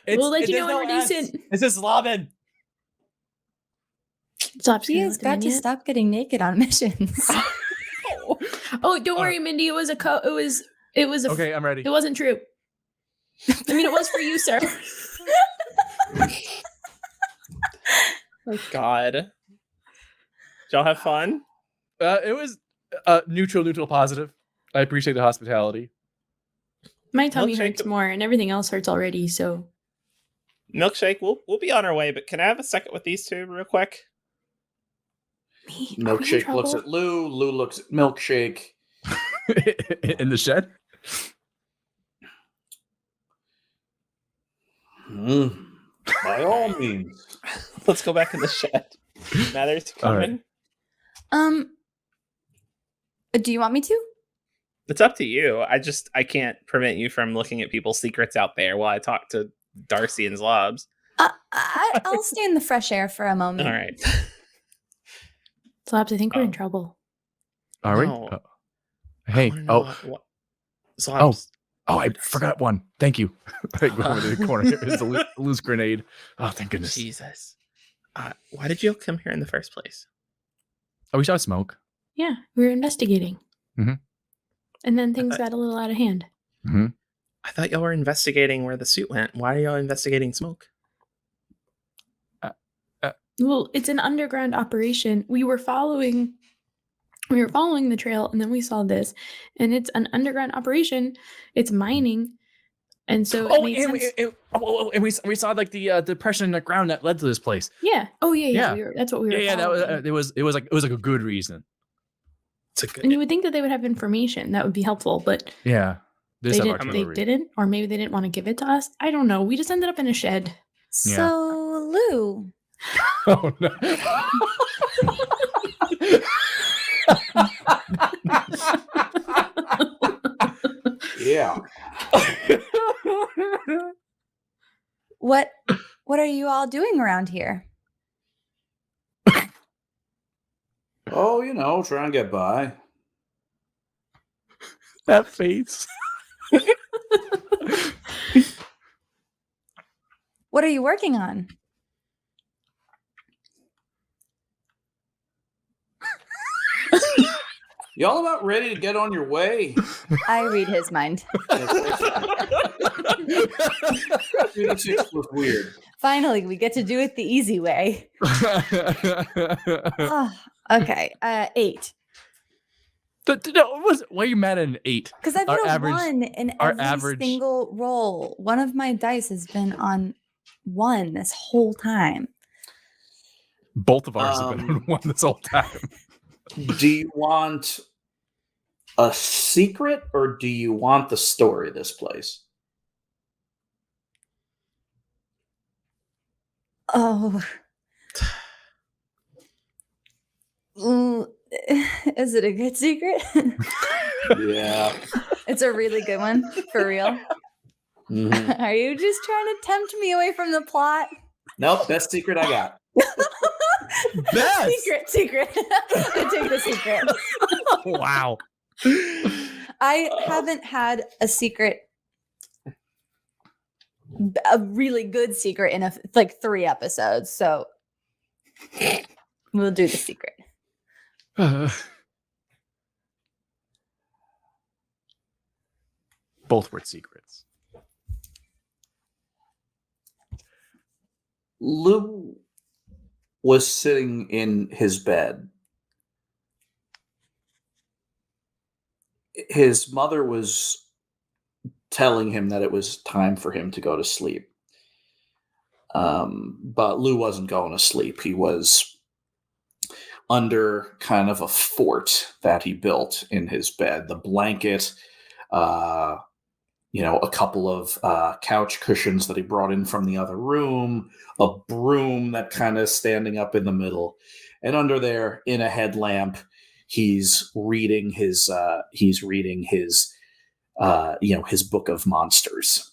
We'll let you know when no we're S. decent. It's just Slobbin. Stop. He has got to stop getting naked on missions. Oh, don't worry, Mindy. It was it was a Okay, I'm ready. It wasn't true. I mean, it was for you, sir. Oh God. Did y'all have fun? It was neutral, positive. I appreciate the hospitality. My tummy Milkshake. hurts more, and everything else hurts already. So, Milkshake, we'll be on our way, but can I have a second with these two real quick? Milkshake looks at Lou. Lou looks at Milkshake. In the shed? By all means. Let's go back in the shed. Matters coming. All Do you want me to? It's up to you. I can't prevent you from looking at people's secrets out there while I talk to Darcy and Zlobs. I'll stay in the fresh air for a moment. All right. Zlobs, I think we're in trouble. Are we? No. Hey. What? Zlobs. I forgot one. Thank you. I go over to the corner. It's a loose grenade. Oh, thank goodness. Jesus. Why did you come here in the first place? Oh, we saw smoke. Yeah, we were investigating. Mm-hmm. And then things got a little out of hand. Mm-hmm. I thought y'all were investigating where the suit went. Why are y'all investigating smoke? Well, it's an underground operation. We were following the trail, and then we saw this, and it's an underground operation. It's mining, and so it made sense. And we saw like the depression in the ground that led to this place. Yeah. Oh yeah. Yeah. That's what we were. Yeah, following. it was like a good reason. It's a good. And you would think that they would have information that would be helpful, but Yeah, they didn't, or maybe they didn't want to give it to us. I don't know. We just ended up in a shed. Yeah. So, Lou, Oh no. Yeah. what are you all doing around here? Oh, try and get by. That face. What are you working on? Y'all about ready to get on your way? I read his mind. 36 was weird. Finally, we get to do it the easy way. Okay, 8. Why are you mad at an 8? Because I've Our got a average- 1 in our every average- single roll. One of my dice has been on 1 this whole time. Both of ours have been on 1 this whole time. Do you want a secret or do you want the story of this place? Oh. Is it a good secret? Yeah. It's a really good one, for real. Mhm. Are you just trying to tempt me away from the plot? Nope, best secret I got. Best! Secret. I take the secret. Wow. I haven't had a secret, a really good secret in 3 episodes, so we'll do the secret. Both were secrets. Lou was sitting in his bed. His mother was telling him that it was time for him to go to sleep. But Lou wasn't going to sleep. He was under kind of a fort that he built in his bed. The blanket, a couple of couch cushions that he brought in from the other room, a broom that kind of standing up in the middle. And under there, in a headlamp, he's reading his his book of monsters,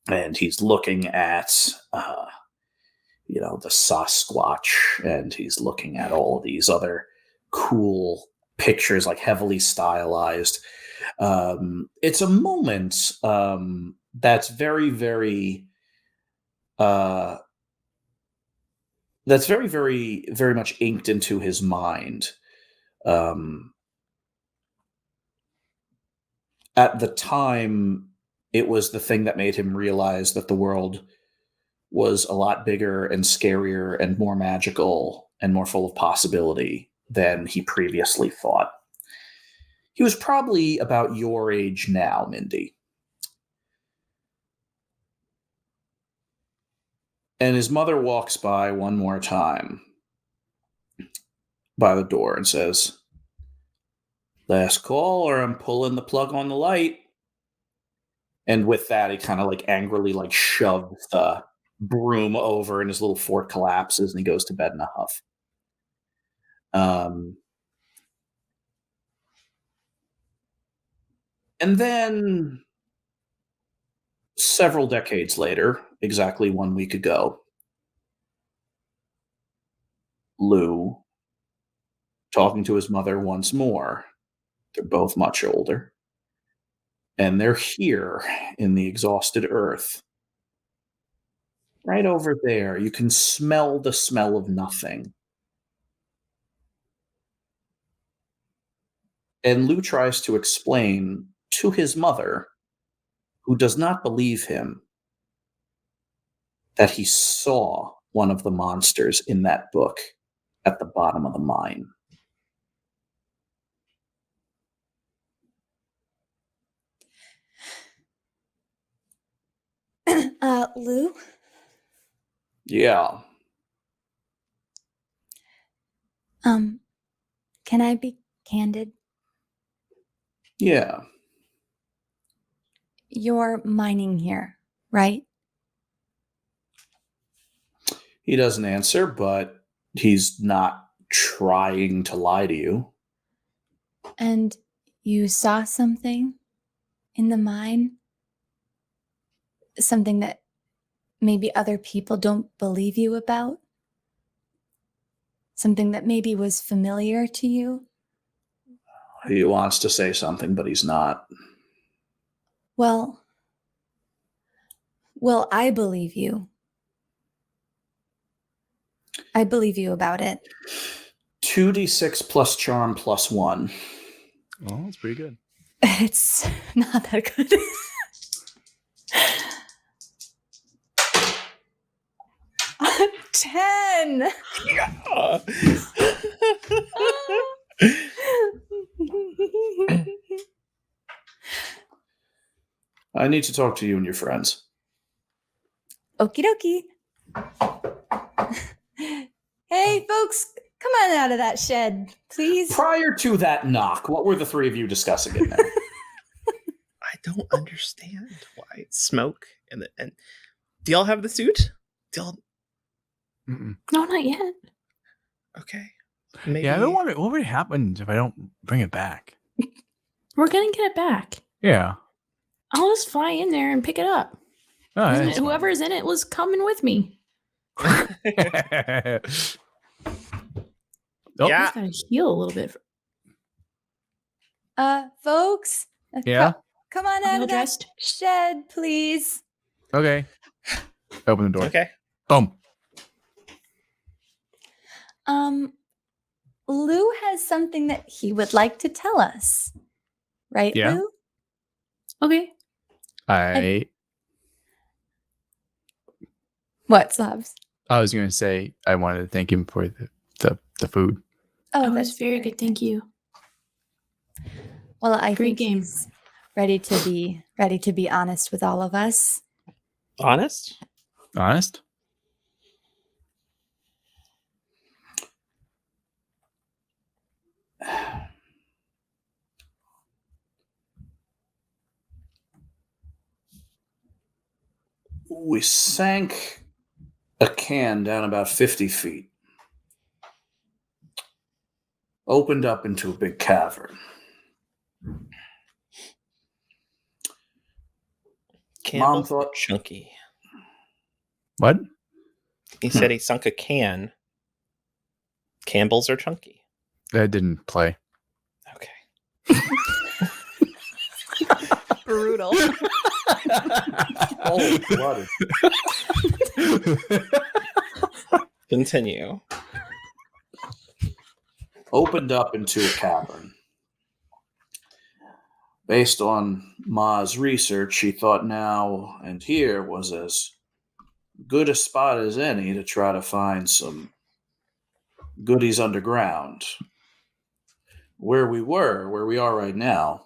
and he's looking at the Sasquatch, and he's looking at all these other cool pictures, like heavily stylized. It's a moment that's very, very very, very much inked into his mind. At the time, it was the thing that made him realize that the world was a lot bigger and scarier and more magical and more full of possibility than he previously thought. He was probably about your age now, Mindy. And his mother walks by one more time by the door and says, "Last call, or I'm pulling the plug on the light." And with that, he kind of like angrily like shoves the broom over, and his little fort collapses, and he goes to bed in a huff. And then several decades later, exactly 1 week ago, Lou, talking to his mother once more, they're both much older, and they're here in the exhausted earth. Right over there, you can smell the smell of nothing. And Lou tries to explain to his mother, who does not believe him, that he saw one of the monsters in that book at the bottom of the mine. Lou? Yeah. Can I be candid? Yeah. You're mining here, right? He doesn't answer, but he's not trying to lie to you. And you saw something in the mine? Something that maybe other people don't believe you about? Something that maybe was familiar to you? He wants to say something, but he's not. Well, I believe you. I believe you about it. 2d6 plus charm plus 1. Oh, that's pretty good. It's not that good. A 10. Yeah. I need to talk to you and your friends. Okie dokie. Hey, folks, come on out of that shed, please. Prior to that knock, what were the three of you discussing in there? I don't understand why smoke and do y'all have the suit? Do y'all? Mm-mm. No, not yet. Okay. Maybe. Yeah, I don't wonder what would happen if I don't bring it back. We're gonna get it back. Yeah. I'll just fly in there and pick it up. Oh, Isn't that's it, whoever's in it was coming with me. fine. Oh, Yeah. Just gotta heal a little bit. Folks. Yeah? Come on Are we out all of that dressed? shed, please. Okay. Open the door. Okay. Boom. Lou has something that he would like to tell us. Right, Yeah. Lou? Okay. What, Zlobs? I was going to say I wanted to thank him for the food. Oh, that's very good. Thank you. Well, I Great think game. he's ready to be honest with all of us. Honest? Honest? We sank a can down about 50 feet. opened up into a big cavern. Mom Campbell's thought, chunky. What? He said he sunk a can. Campbell's are chunky. That didn't play. Okay. Brutal. cold-blooded. Continue. Opened up into a cavern. Based on Ma's research, she thought now and here was as good a spot as any to try to find some goodies underground. Where we are right now,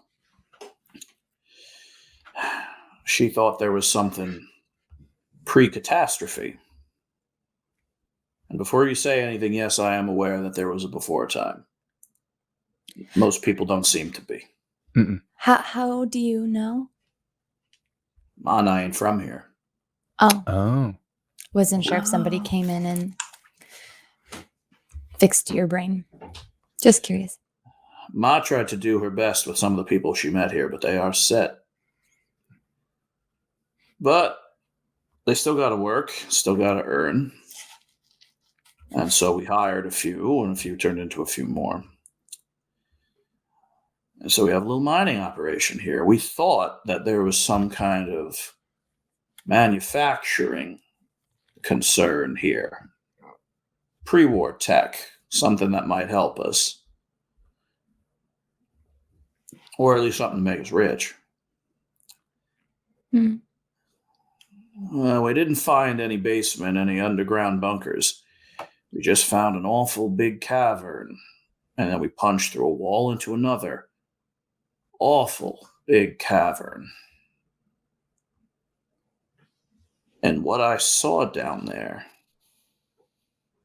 she thought there was something pre-catastrophe. And before you say anything, yes, I am aware that there was a before time. Most people don't seem to be. Mm-mm. How do you know? Ma and I ain't from here. Oh, Oh. wasn't sure if somebody Oh. came in and fixed your brain. Just curious. Ma tried to do her best with some of the people she met here, but they are set. But they still got to work, still got to earn. And so we hired a few, and a few turned into a few more. And so we have a little mining operation here. We thought that there was some kind of manufacturing concern here. Pre-war tech, something that might help us. Or at least something to make us rich. Hmm. Well, we didn't find any basement, any underground bunkers. We just found an awful big cavern. And then we punched through a wall into another awful big cavern. And what I saw down there,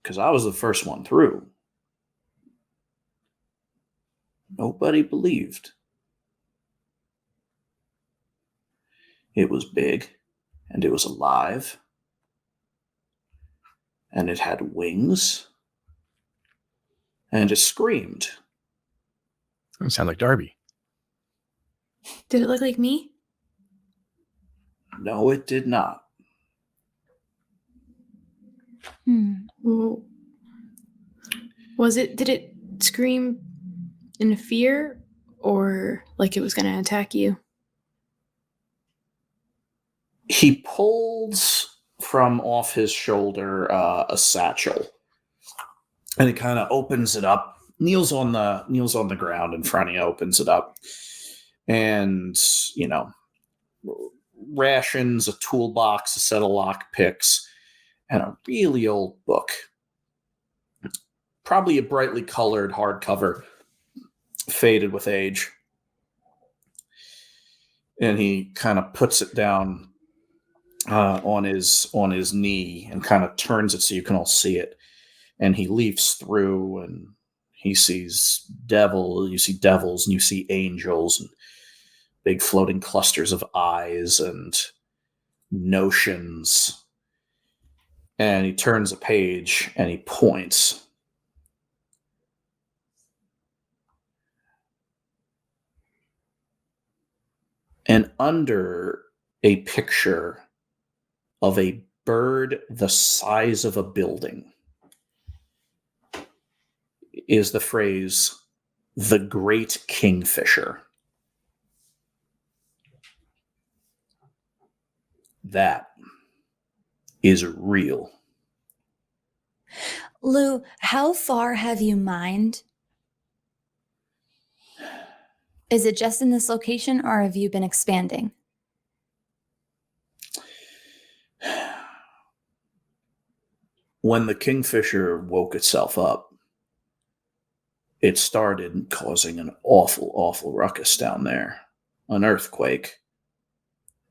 because I was the first one through, nobody believed. It was big, and it was alive, and it had wings, and it screamed. That sounds like Darby. Did it look like me? No, it did not. Well, did it scream in fear or like it was going to attack you? He pulls from off his shoulder a satchel, and he kind of opens it up. Kneels on the ground in front of you, opens it up, and rations, a toolbox, a set of lock picks, and a really old book. Probably a brightly colored hardcover, faded with age. And he kind of puts it down on his knee and kind of turns it so you can all see it. And he leafs through, and he sees you see devils, and you see angels, and big floating clusters of eyes and notions. And he turns a page and he points. And under a picture of a bird the size of a building is the phrase, "The Great Kingfisher." That is real. Lou, how far have you mined? Is it just in this location, or have you been expanding? When the Kingfisher woke itself up, it started causing an awful, awful ruckus down there. An earthquake.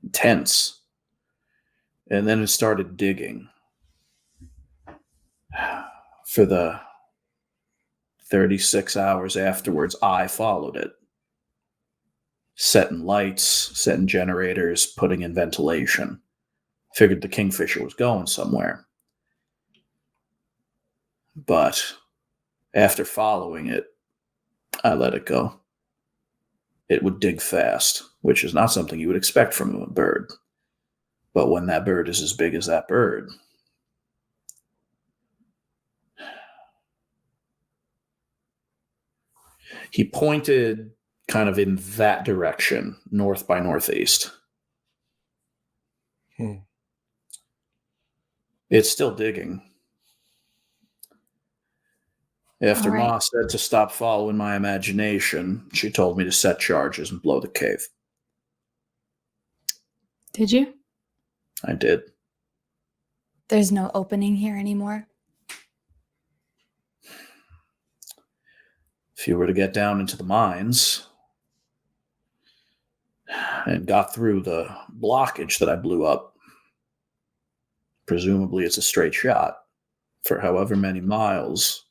Intense. And then it started digging. For the 36 hours afterwards, I followed it. Setting lights, setting generators, putting in ventilation. Figured the Kingfisher was going somewhere. But after following it, I let it go. It would dig fast, which is not something you would expect from a bird. But when that bird is as big as that bird, he pointed kind of in that direction, north by northeast. It's still digging. After All right. Ma said to stop following my imagination, she told me to set charges and blow the cave. Did you? I did. There's no opening here anymore. If you were to get down into the mines and got through the blockage that I blew up, presumably it's a straight shot for however many miles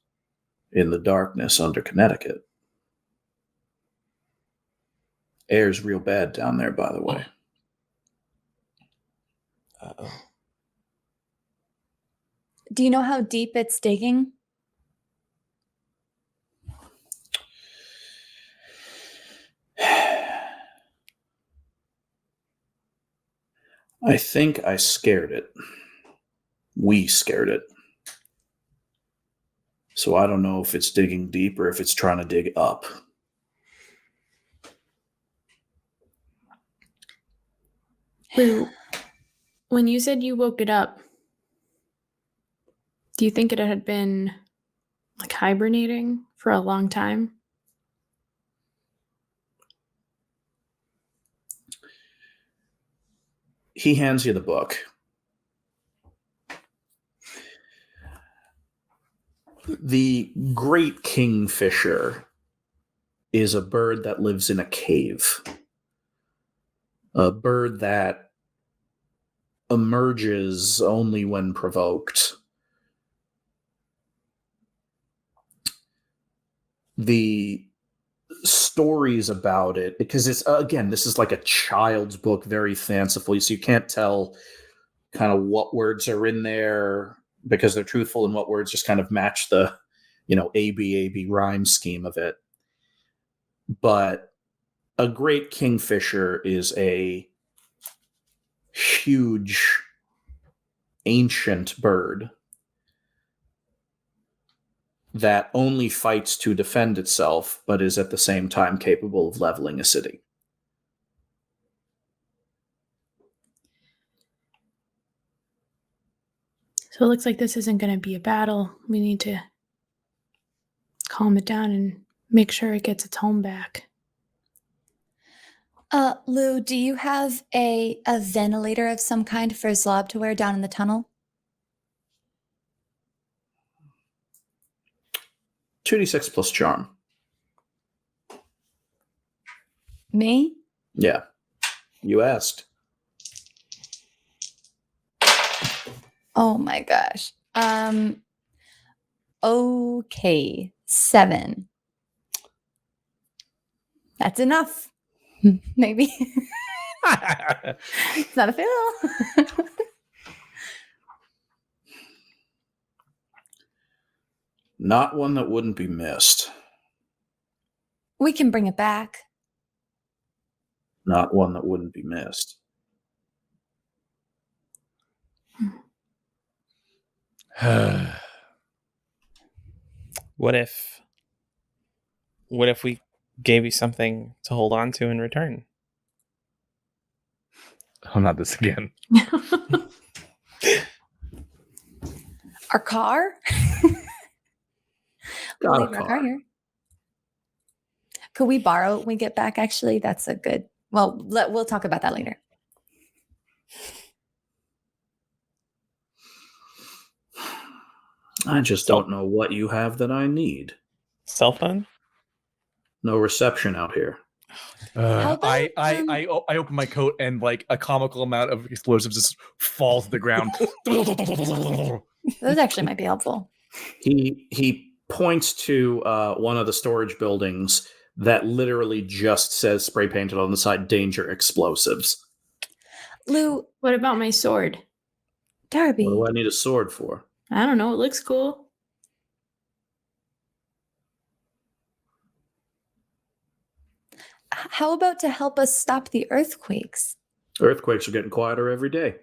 in the darkness under Connecticut. Air's real bad down there, by the way. Uh-oh. Do you know how deep it's digging? I think I scared it. We scared it. So I don't know if it's digging deep or if it's trying to dig up. Lou, when you said you woke it up, do you think it had been like hibernating for a long time? He hands you the book. The great kingfisher is a bird that lives in a cave. A bird that emerges only when provoked. The stories about it, because it's, again, this is like a child's book, very fanciful, so you can't tell kind of what words are in there because they're truthful and what words just kind of match the, ABAB rhyme scheme of it. But a great kingfisher is a huge, ancient bird that only fights to defend itself, but is at the same time capable of leveling a city. So it looks like this isn't going to be a battle. We need to calm it down and make sure it gets its home back. Lou, do you have a ventilator of some kind for Zlob to wear down in the tunnel? 2d6 plus charm. Me? Yeah. You asked. Oh my gosh. Okay. 7. That's enough. Maybe. It's not a fail. Not one that wouldn't be missed. We can bring it back. Not one that wouldn't be missed. What if we gave you something to hold on to in return? Oh, not this again. Our car? Got a Leave our car car. here. Could we borrow it when we get back? Actually, that's a good. Well, we'll talk about that later. I just don't know what you have that I need. Cell phone? No reception out here. How about, I open my coat and like a comical amount of explosives just falls to the ground. Those actually might be helpful. He points to one of the storage buildings that literally just says, spray painted on the side, danger explosives. Lou, What about my sword? Darby. What do I need a sword for? I don't know. It looks cool. How about to help us stop the earthquakes? Earthquakes are getting quieter every day.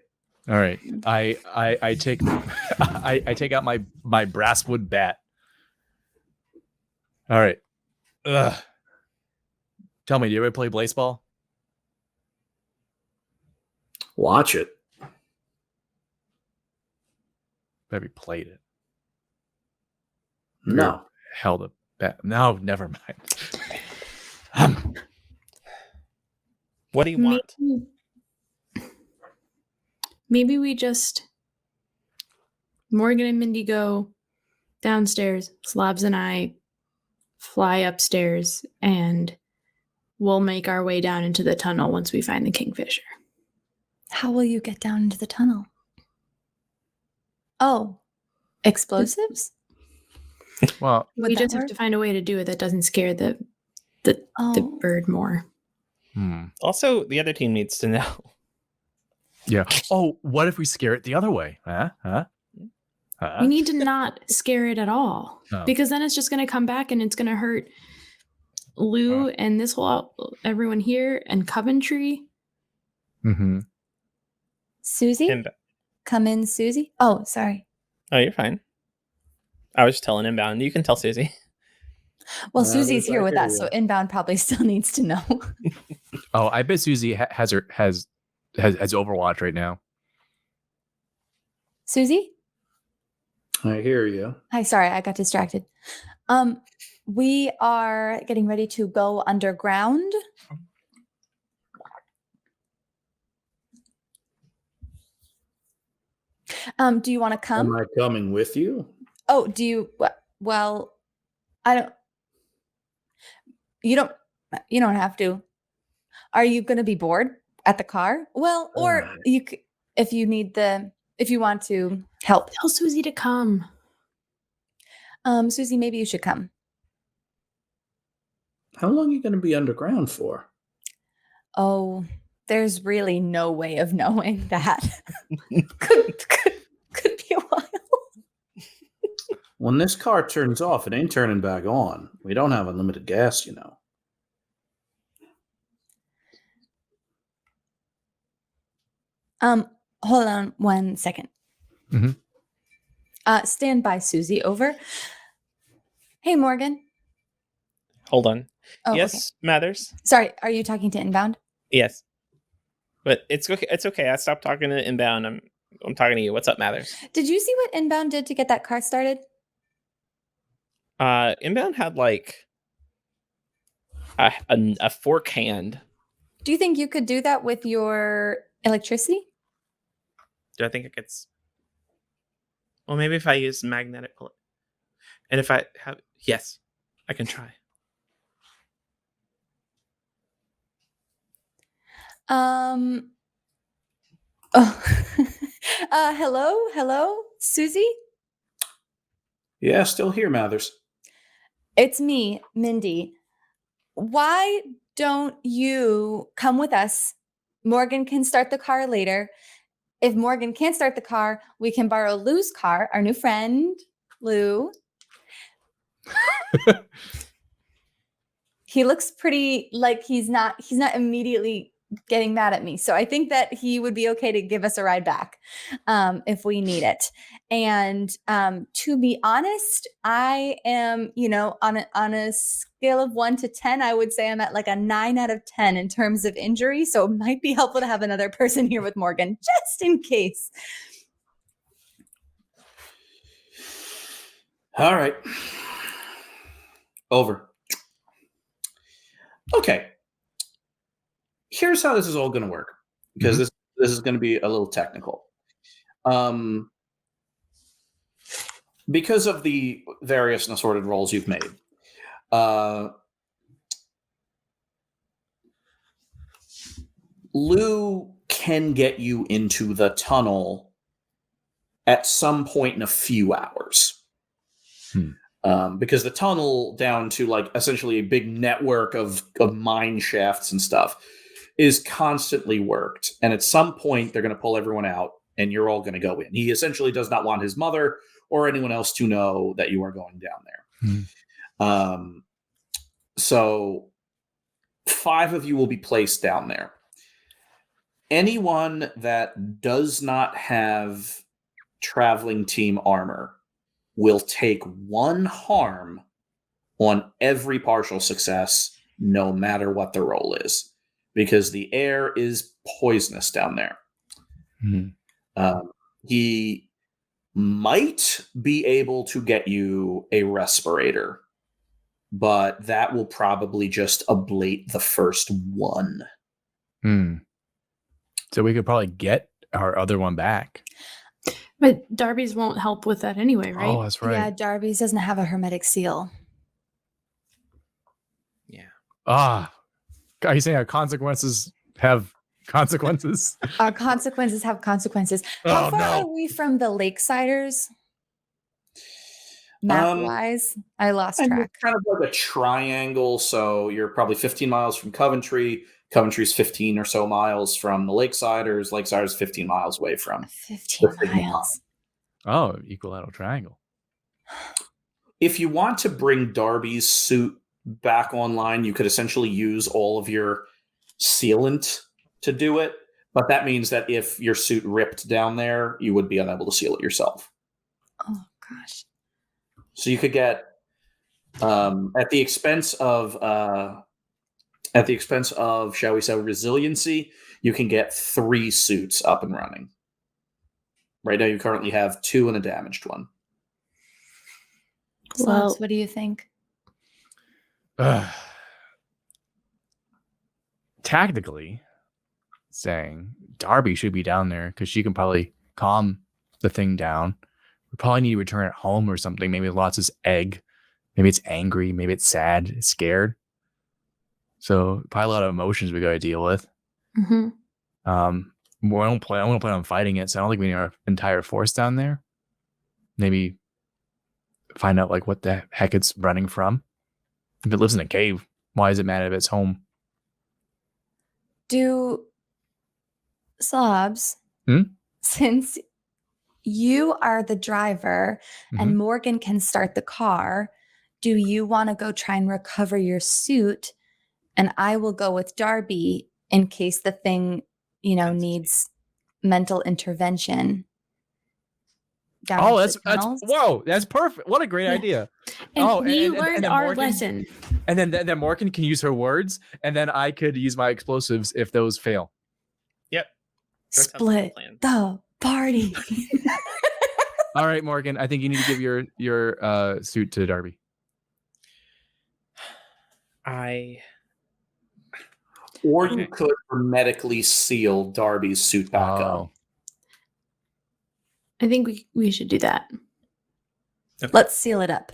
All right. I take I take out my brasswood bat. All right. Ugh. Tell me, do you ever play Blaseball? Watch it. Maybe played it. No. Held a bat. No, never mind. What do you want? Maybe we just Morgan and Mindy go downstairs, Zlobs and I fly upstairs, and we'll make our way down into the tunnel once we find the Kingfisher. How will you get down into the tunnel? Oh, explosives? Well, Would we that just have work? to find a way to do it that doesn't scare the Oh. bird more. Also, the other team needs to know. Yeah. Oh, what if we scare it the other way? Huh? We need to not scare it at all, Oh. because then it's just going to come back and it's going to hurt Lou and this whole everyone here and Coventry. Mm-hmm. Susie? Come in, Susie. Oh, sorry. Oh, you're fine. I was just telling Inbound. You can tell Susie. Well, Susie's here I with hear us, you. so Inbound probably still needs to know. Oh, I bet Susie has Overwatch right now. Susie? I hear you. Hi, sorry, I got distracted. We are getting ready to go underground. Do you want to come? Am I coming with you? Oh, do you? Well, I don't. You don't have to. Are you going to be bored at the car? Well, or you, if you want to help. Tell Susie to come. Susie, maybe you should come. How long are you going to be underground for? Oh, there's really no way of knowing that. could be a while. When this car turns off, it ain't turning back on. We don't have unlimited gas, you know. Hold on 1 second. Mhm. Stand by, Susie. Over. Hey, Morgan. Hold on. Oh, yes, okay. Mathers. Sorry, are you talking to Inbound? Yes. But it's okay. It's okay. I stopped talking to Inbound. I'm talking to you. What's up, Mathers? Did you see what Inbound did to get that car started? Inbound had like a forehand. Do you think you could do that with your electricity? Do I think it gets? Well, maybe if I use magnetic pull, and if I have, yes, I can try. Oh. Hello, Susie? Yeah, still here, Mathers. It's me, Mindy. Why don't you come with us? Morgan can start the car later. If Morgan can't start the car, we can borrow Lou's car, our new friend, Lou. He looks pretty like he's not immediately getting mad at me. So I think that he would be okay to give us a ride back if we need it. And to be honest, I am, on a scale of 1 to 10, I would say I'm at like a 9 out of 10 in terms of injury. So it might be helpful to have another person here with Morgan, just in case. All right. Over. Okay. Here's how this is all going to work, because this is going to be a little technical. Because of the various and assorted roles you've made, Lou can get you into the tunnel at some point in a few hours. Because the tunnel down to like essentially a big network of mine shafts and stuff is constantly worked. And at some point, they're going to pull everyone out and you're all going to go in. He essentially does not want his mother or anyone else to know that you are going down there. So 5 of you will be placed down there. Anyone that does not have traveling team armor will take 1 harm on every partial success, no matter what the roll is, because the air is poisonous down there. He might be able to get you a respirator, but that will probably just ablate the first 1. So we could probably get our other one back. But Darby's won't help with that anyway, right? Oh, that's right. Yeah, Darby's doesn't have a hermetic seal. Yeah. Are you saying our consequences have consequences? Our consequences have consequences. How far are we from the Lakesiders? Map-wise? I lost track. Kind of like a triangle, so you're probably 15 miles from Coventry. Coventry's 15 or so miles from the Lakesiders. Lakesiders 15 miles away from 15 the Sigma miles. Oh, equilateral triangle. If you want to bring Darby's suit back online, you could essentially use all of your sealant to do it. But that means that if your suit ripped down there, you would be unable to seal it yourself. Oh, gosh. So you could get at the expense of shall we say resiliency, you can get 3 suits up and running. Right now you currently have 2 and a damaged one. Well, what do you think? Tactically saying Darby should be down there because she can probably calm the thing down. We probably need to return it home or something. Maybe it lost its egg. Maybe it's angry. Maybe it's sad. It's scared. So probably a lot of emotions we got to deal with. Mm-hmm. I don't plan on fighting it, so I don't think we need our entire force down there. Maybe find out like what the heck it's running from. If it lives in a cave, why is it mad if it's home? Do Zlobs, since you are the driver and Morgan can start the car, do you want to go try and recover your suit? And I will go with Darby in case the thing, needs mental intervention. That's perfect. What a great idea. And we learned our Morgan, lesson. And then Morgan can use her words, and then I could use my explosives if those fail. Yep. Split the party. All right, Morgan. I think you need to give your suit to Darby. Or you could hermetically seal Darby's suit back up. I think we should do that. Okay. Let's seal it up.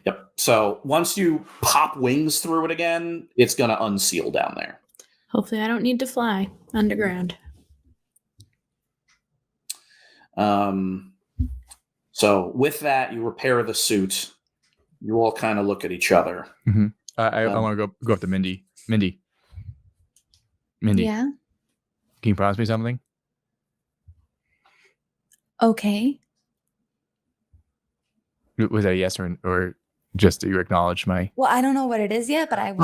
Yep. So once you pop wings through it again, it's going to unseal down there. Hopefully I don't need to fly underground. So with that, you repair the suit. You all kind of look at each other. Mm-hmm. I want to go up to Mindy. Mindy. Yeah? Can you promise me something? Okay. Was that a yes or just that you acknowledge my? Well, I don't know what it is yet, but I'm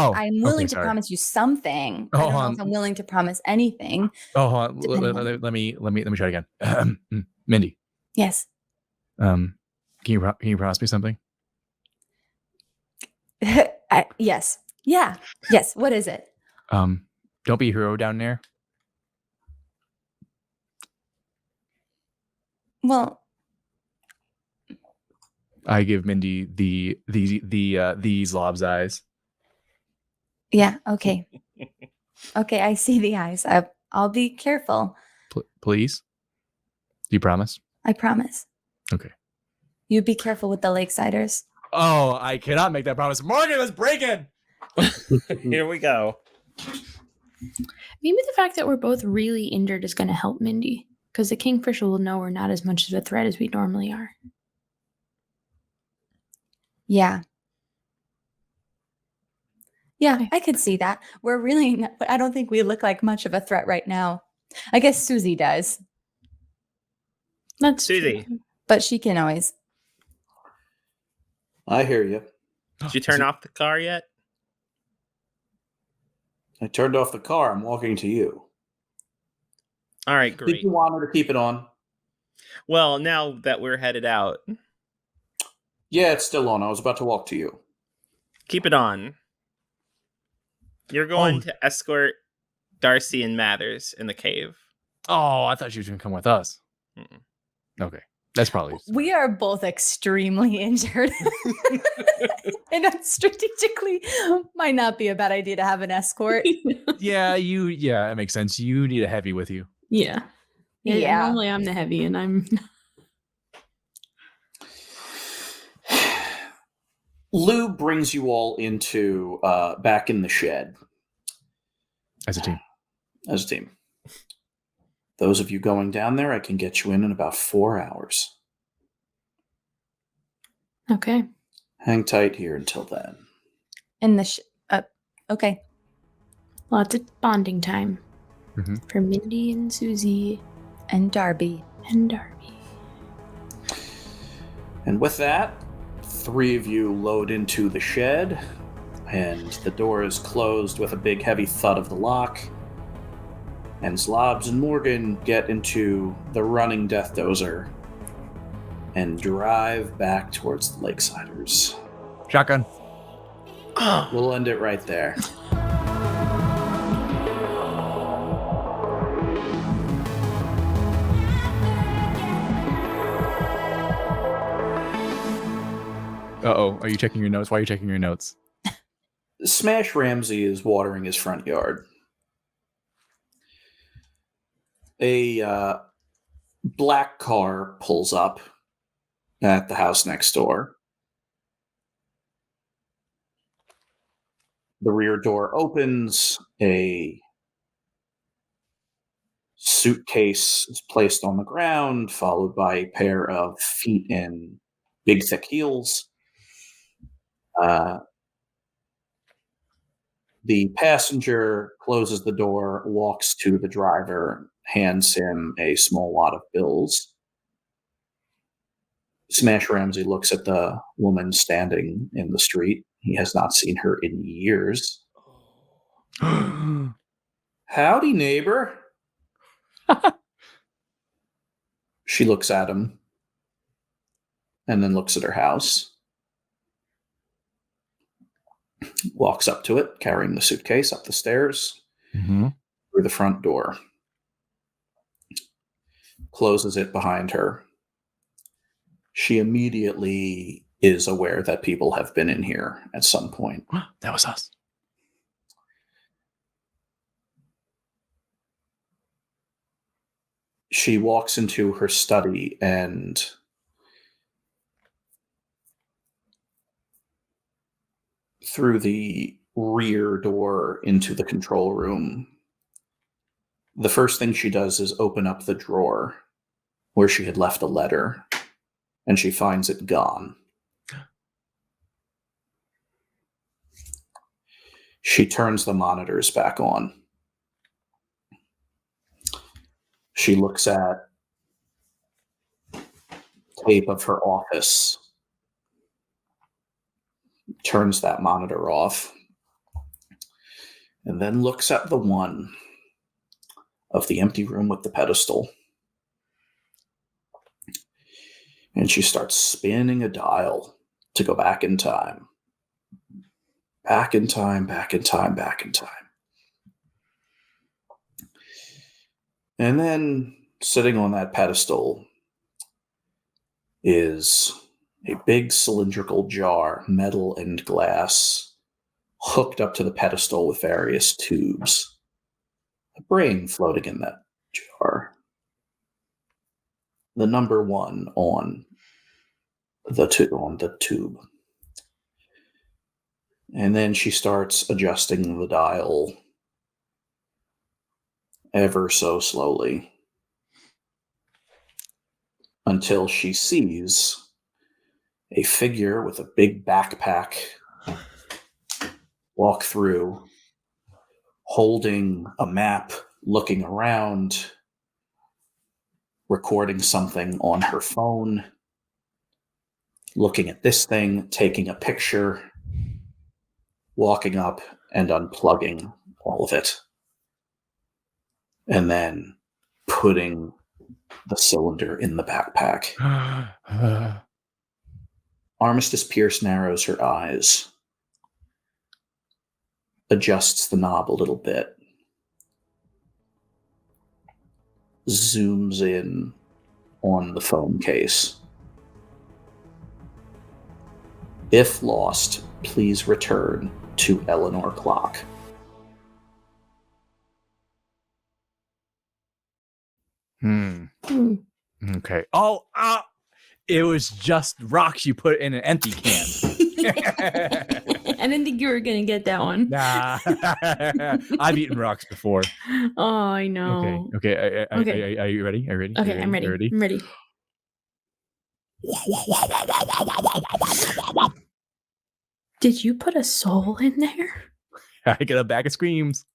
willing to promise you something. I don't know if I'm willing to promise anything. Oh, hold on. Let me try it again. Mindy. Yes. Can you promise me something? Yes. Yeah. Yes. What is it? Don't be a hero down there. Well, I give Mindy the Zlobs eyes. Yeah. Okay. Okay. I see the eyes. I'll be careful. Please. Do you promise? I promise. Okay. You be careful with the Lakesiders. Oh, I cannot make that promise. Morgan, let's break it. Here we go. Maybe the fact that we're both really injured is going to help Mindy, because the Kingfisher will know we're not as much of a threat as we normally are. Yeah. Yeah, I could see that. We're really not, but I don't think we look like much of a threat right now. I guess Susie does. That's Susie. true. But she can always. I hear you. Did you turn off the car yet? I turned off the car. I'm walking to you. All right, Did great. you want her to keep it on? Well, now that we're headed out, Yeah, it's still on. I was about to walk to you. keep it on. You're going to escort Darcy and Mathers in the cave. Oh, I thought she was going to come with us. Mm-mm. Okay. That's probably. We are both extremely injured. And that strategically might not be a bad idea to have an escort. Yeah, it makes sense. You need a heavy with you. Yeah. Yeah. Normally I'm the heavy and I'm Lou brings you all into back in the shed As a team. as a team. Those of you going down there, I can get you in about 4 hours. okay. Hang tight here until then. In the okay. Lots of bonding time Mhm. for Mindy and Susie And Darby. and Darby. And with that, 3 of you load into the shed, and the door is closed with a big heavy thud of the lock. And Zlobs and Morgan get into the running Death Dozer and drive back towards the Lakesiders. Shotgun. We'll end it right there. Uh-oh. Are you checking your notes? Why are you checking your notes? Smash Ramsey is watering his front yard. A black car pulls up at the house next door. The rear door opens. A suitcase is placed on the ground, followed by a pair of feet in big, thick heels. The passenger closes the door, walks to the driver, hands him a small wad of bills. Smash Ramsey looks at the woman standing in the street. He has not seen her in years. Howdy, neighbor. She looks at him and then looks at her house. Walks up to it, carrying the suitcase up the stairs, through the front door. Closes it behind her. She immediately is aware that people have been in here at some point. That was us. She walks into her study and through the rear door into the control room. The first thing she does is open up the drawer where she had left a letter, and she finds it gone. She turns the monitors back on. She looks at tape of her office, turns that monitor off, and then looks at the one of the empty room with the pedestal. And she starts spinning a dial to go back in time. Back in time, back in time, back in time. And then sitting on that pedestal is a big cylindrical jar, metal and glass, hooked up to the pedestal with various tubes. A brain floating in that jar. The number 1 on the tube. And then she starts adjusting the dial ever so slowly until she sees a figure with a big backpack walk through, holding a map, looking around, recording something on her phone, looking at this thing, taking a picture, walking up and unplugging all of it, and then putting the cylinder in the backpack. Armistice Pierce narrows her eyes, adjusts the knob a little bit, zooms in on the phone case. If lost, please return to Eleanor Clock. Okay. Oh, it was just rocks you put in an empty can. I didn't think you were gonna get that one. Nah, I've eaten rocks before. Oh, I know. Okay. Okay. Are you ready? Are you ready? Okay, I'm ready. I'm ready. Did you put a soul in there? I get a bag of screams.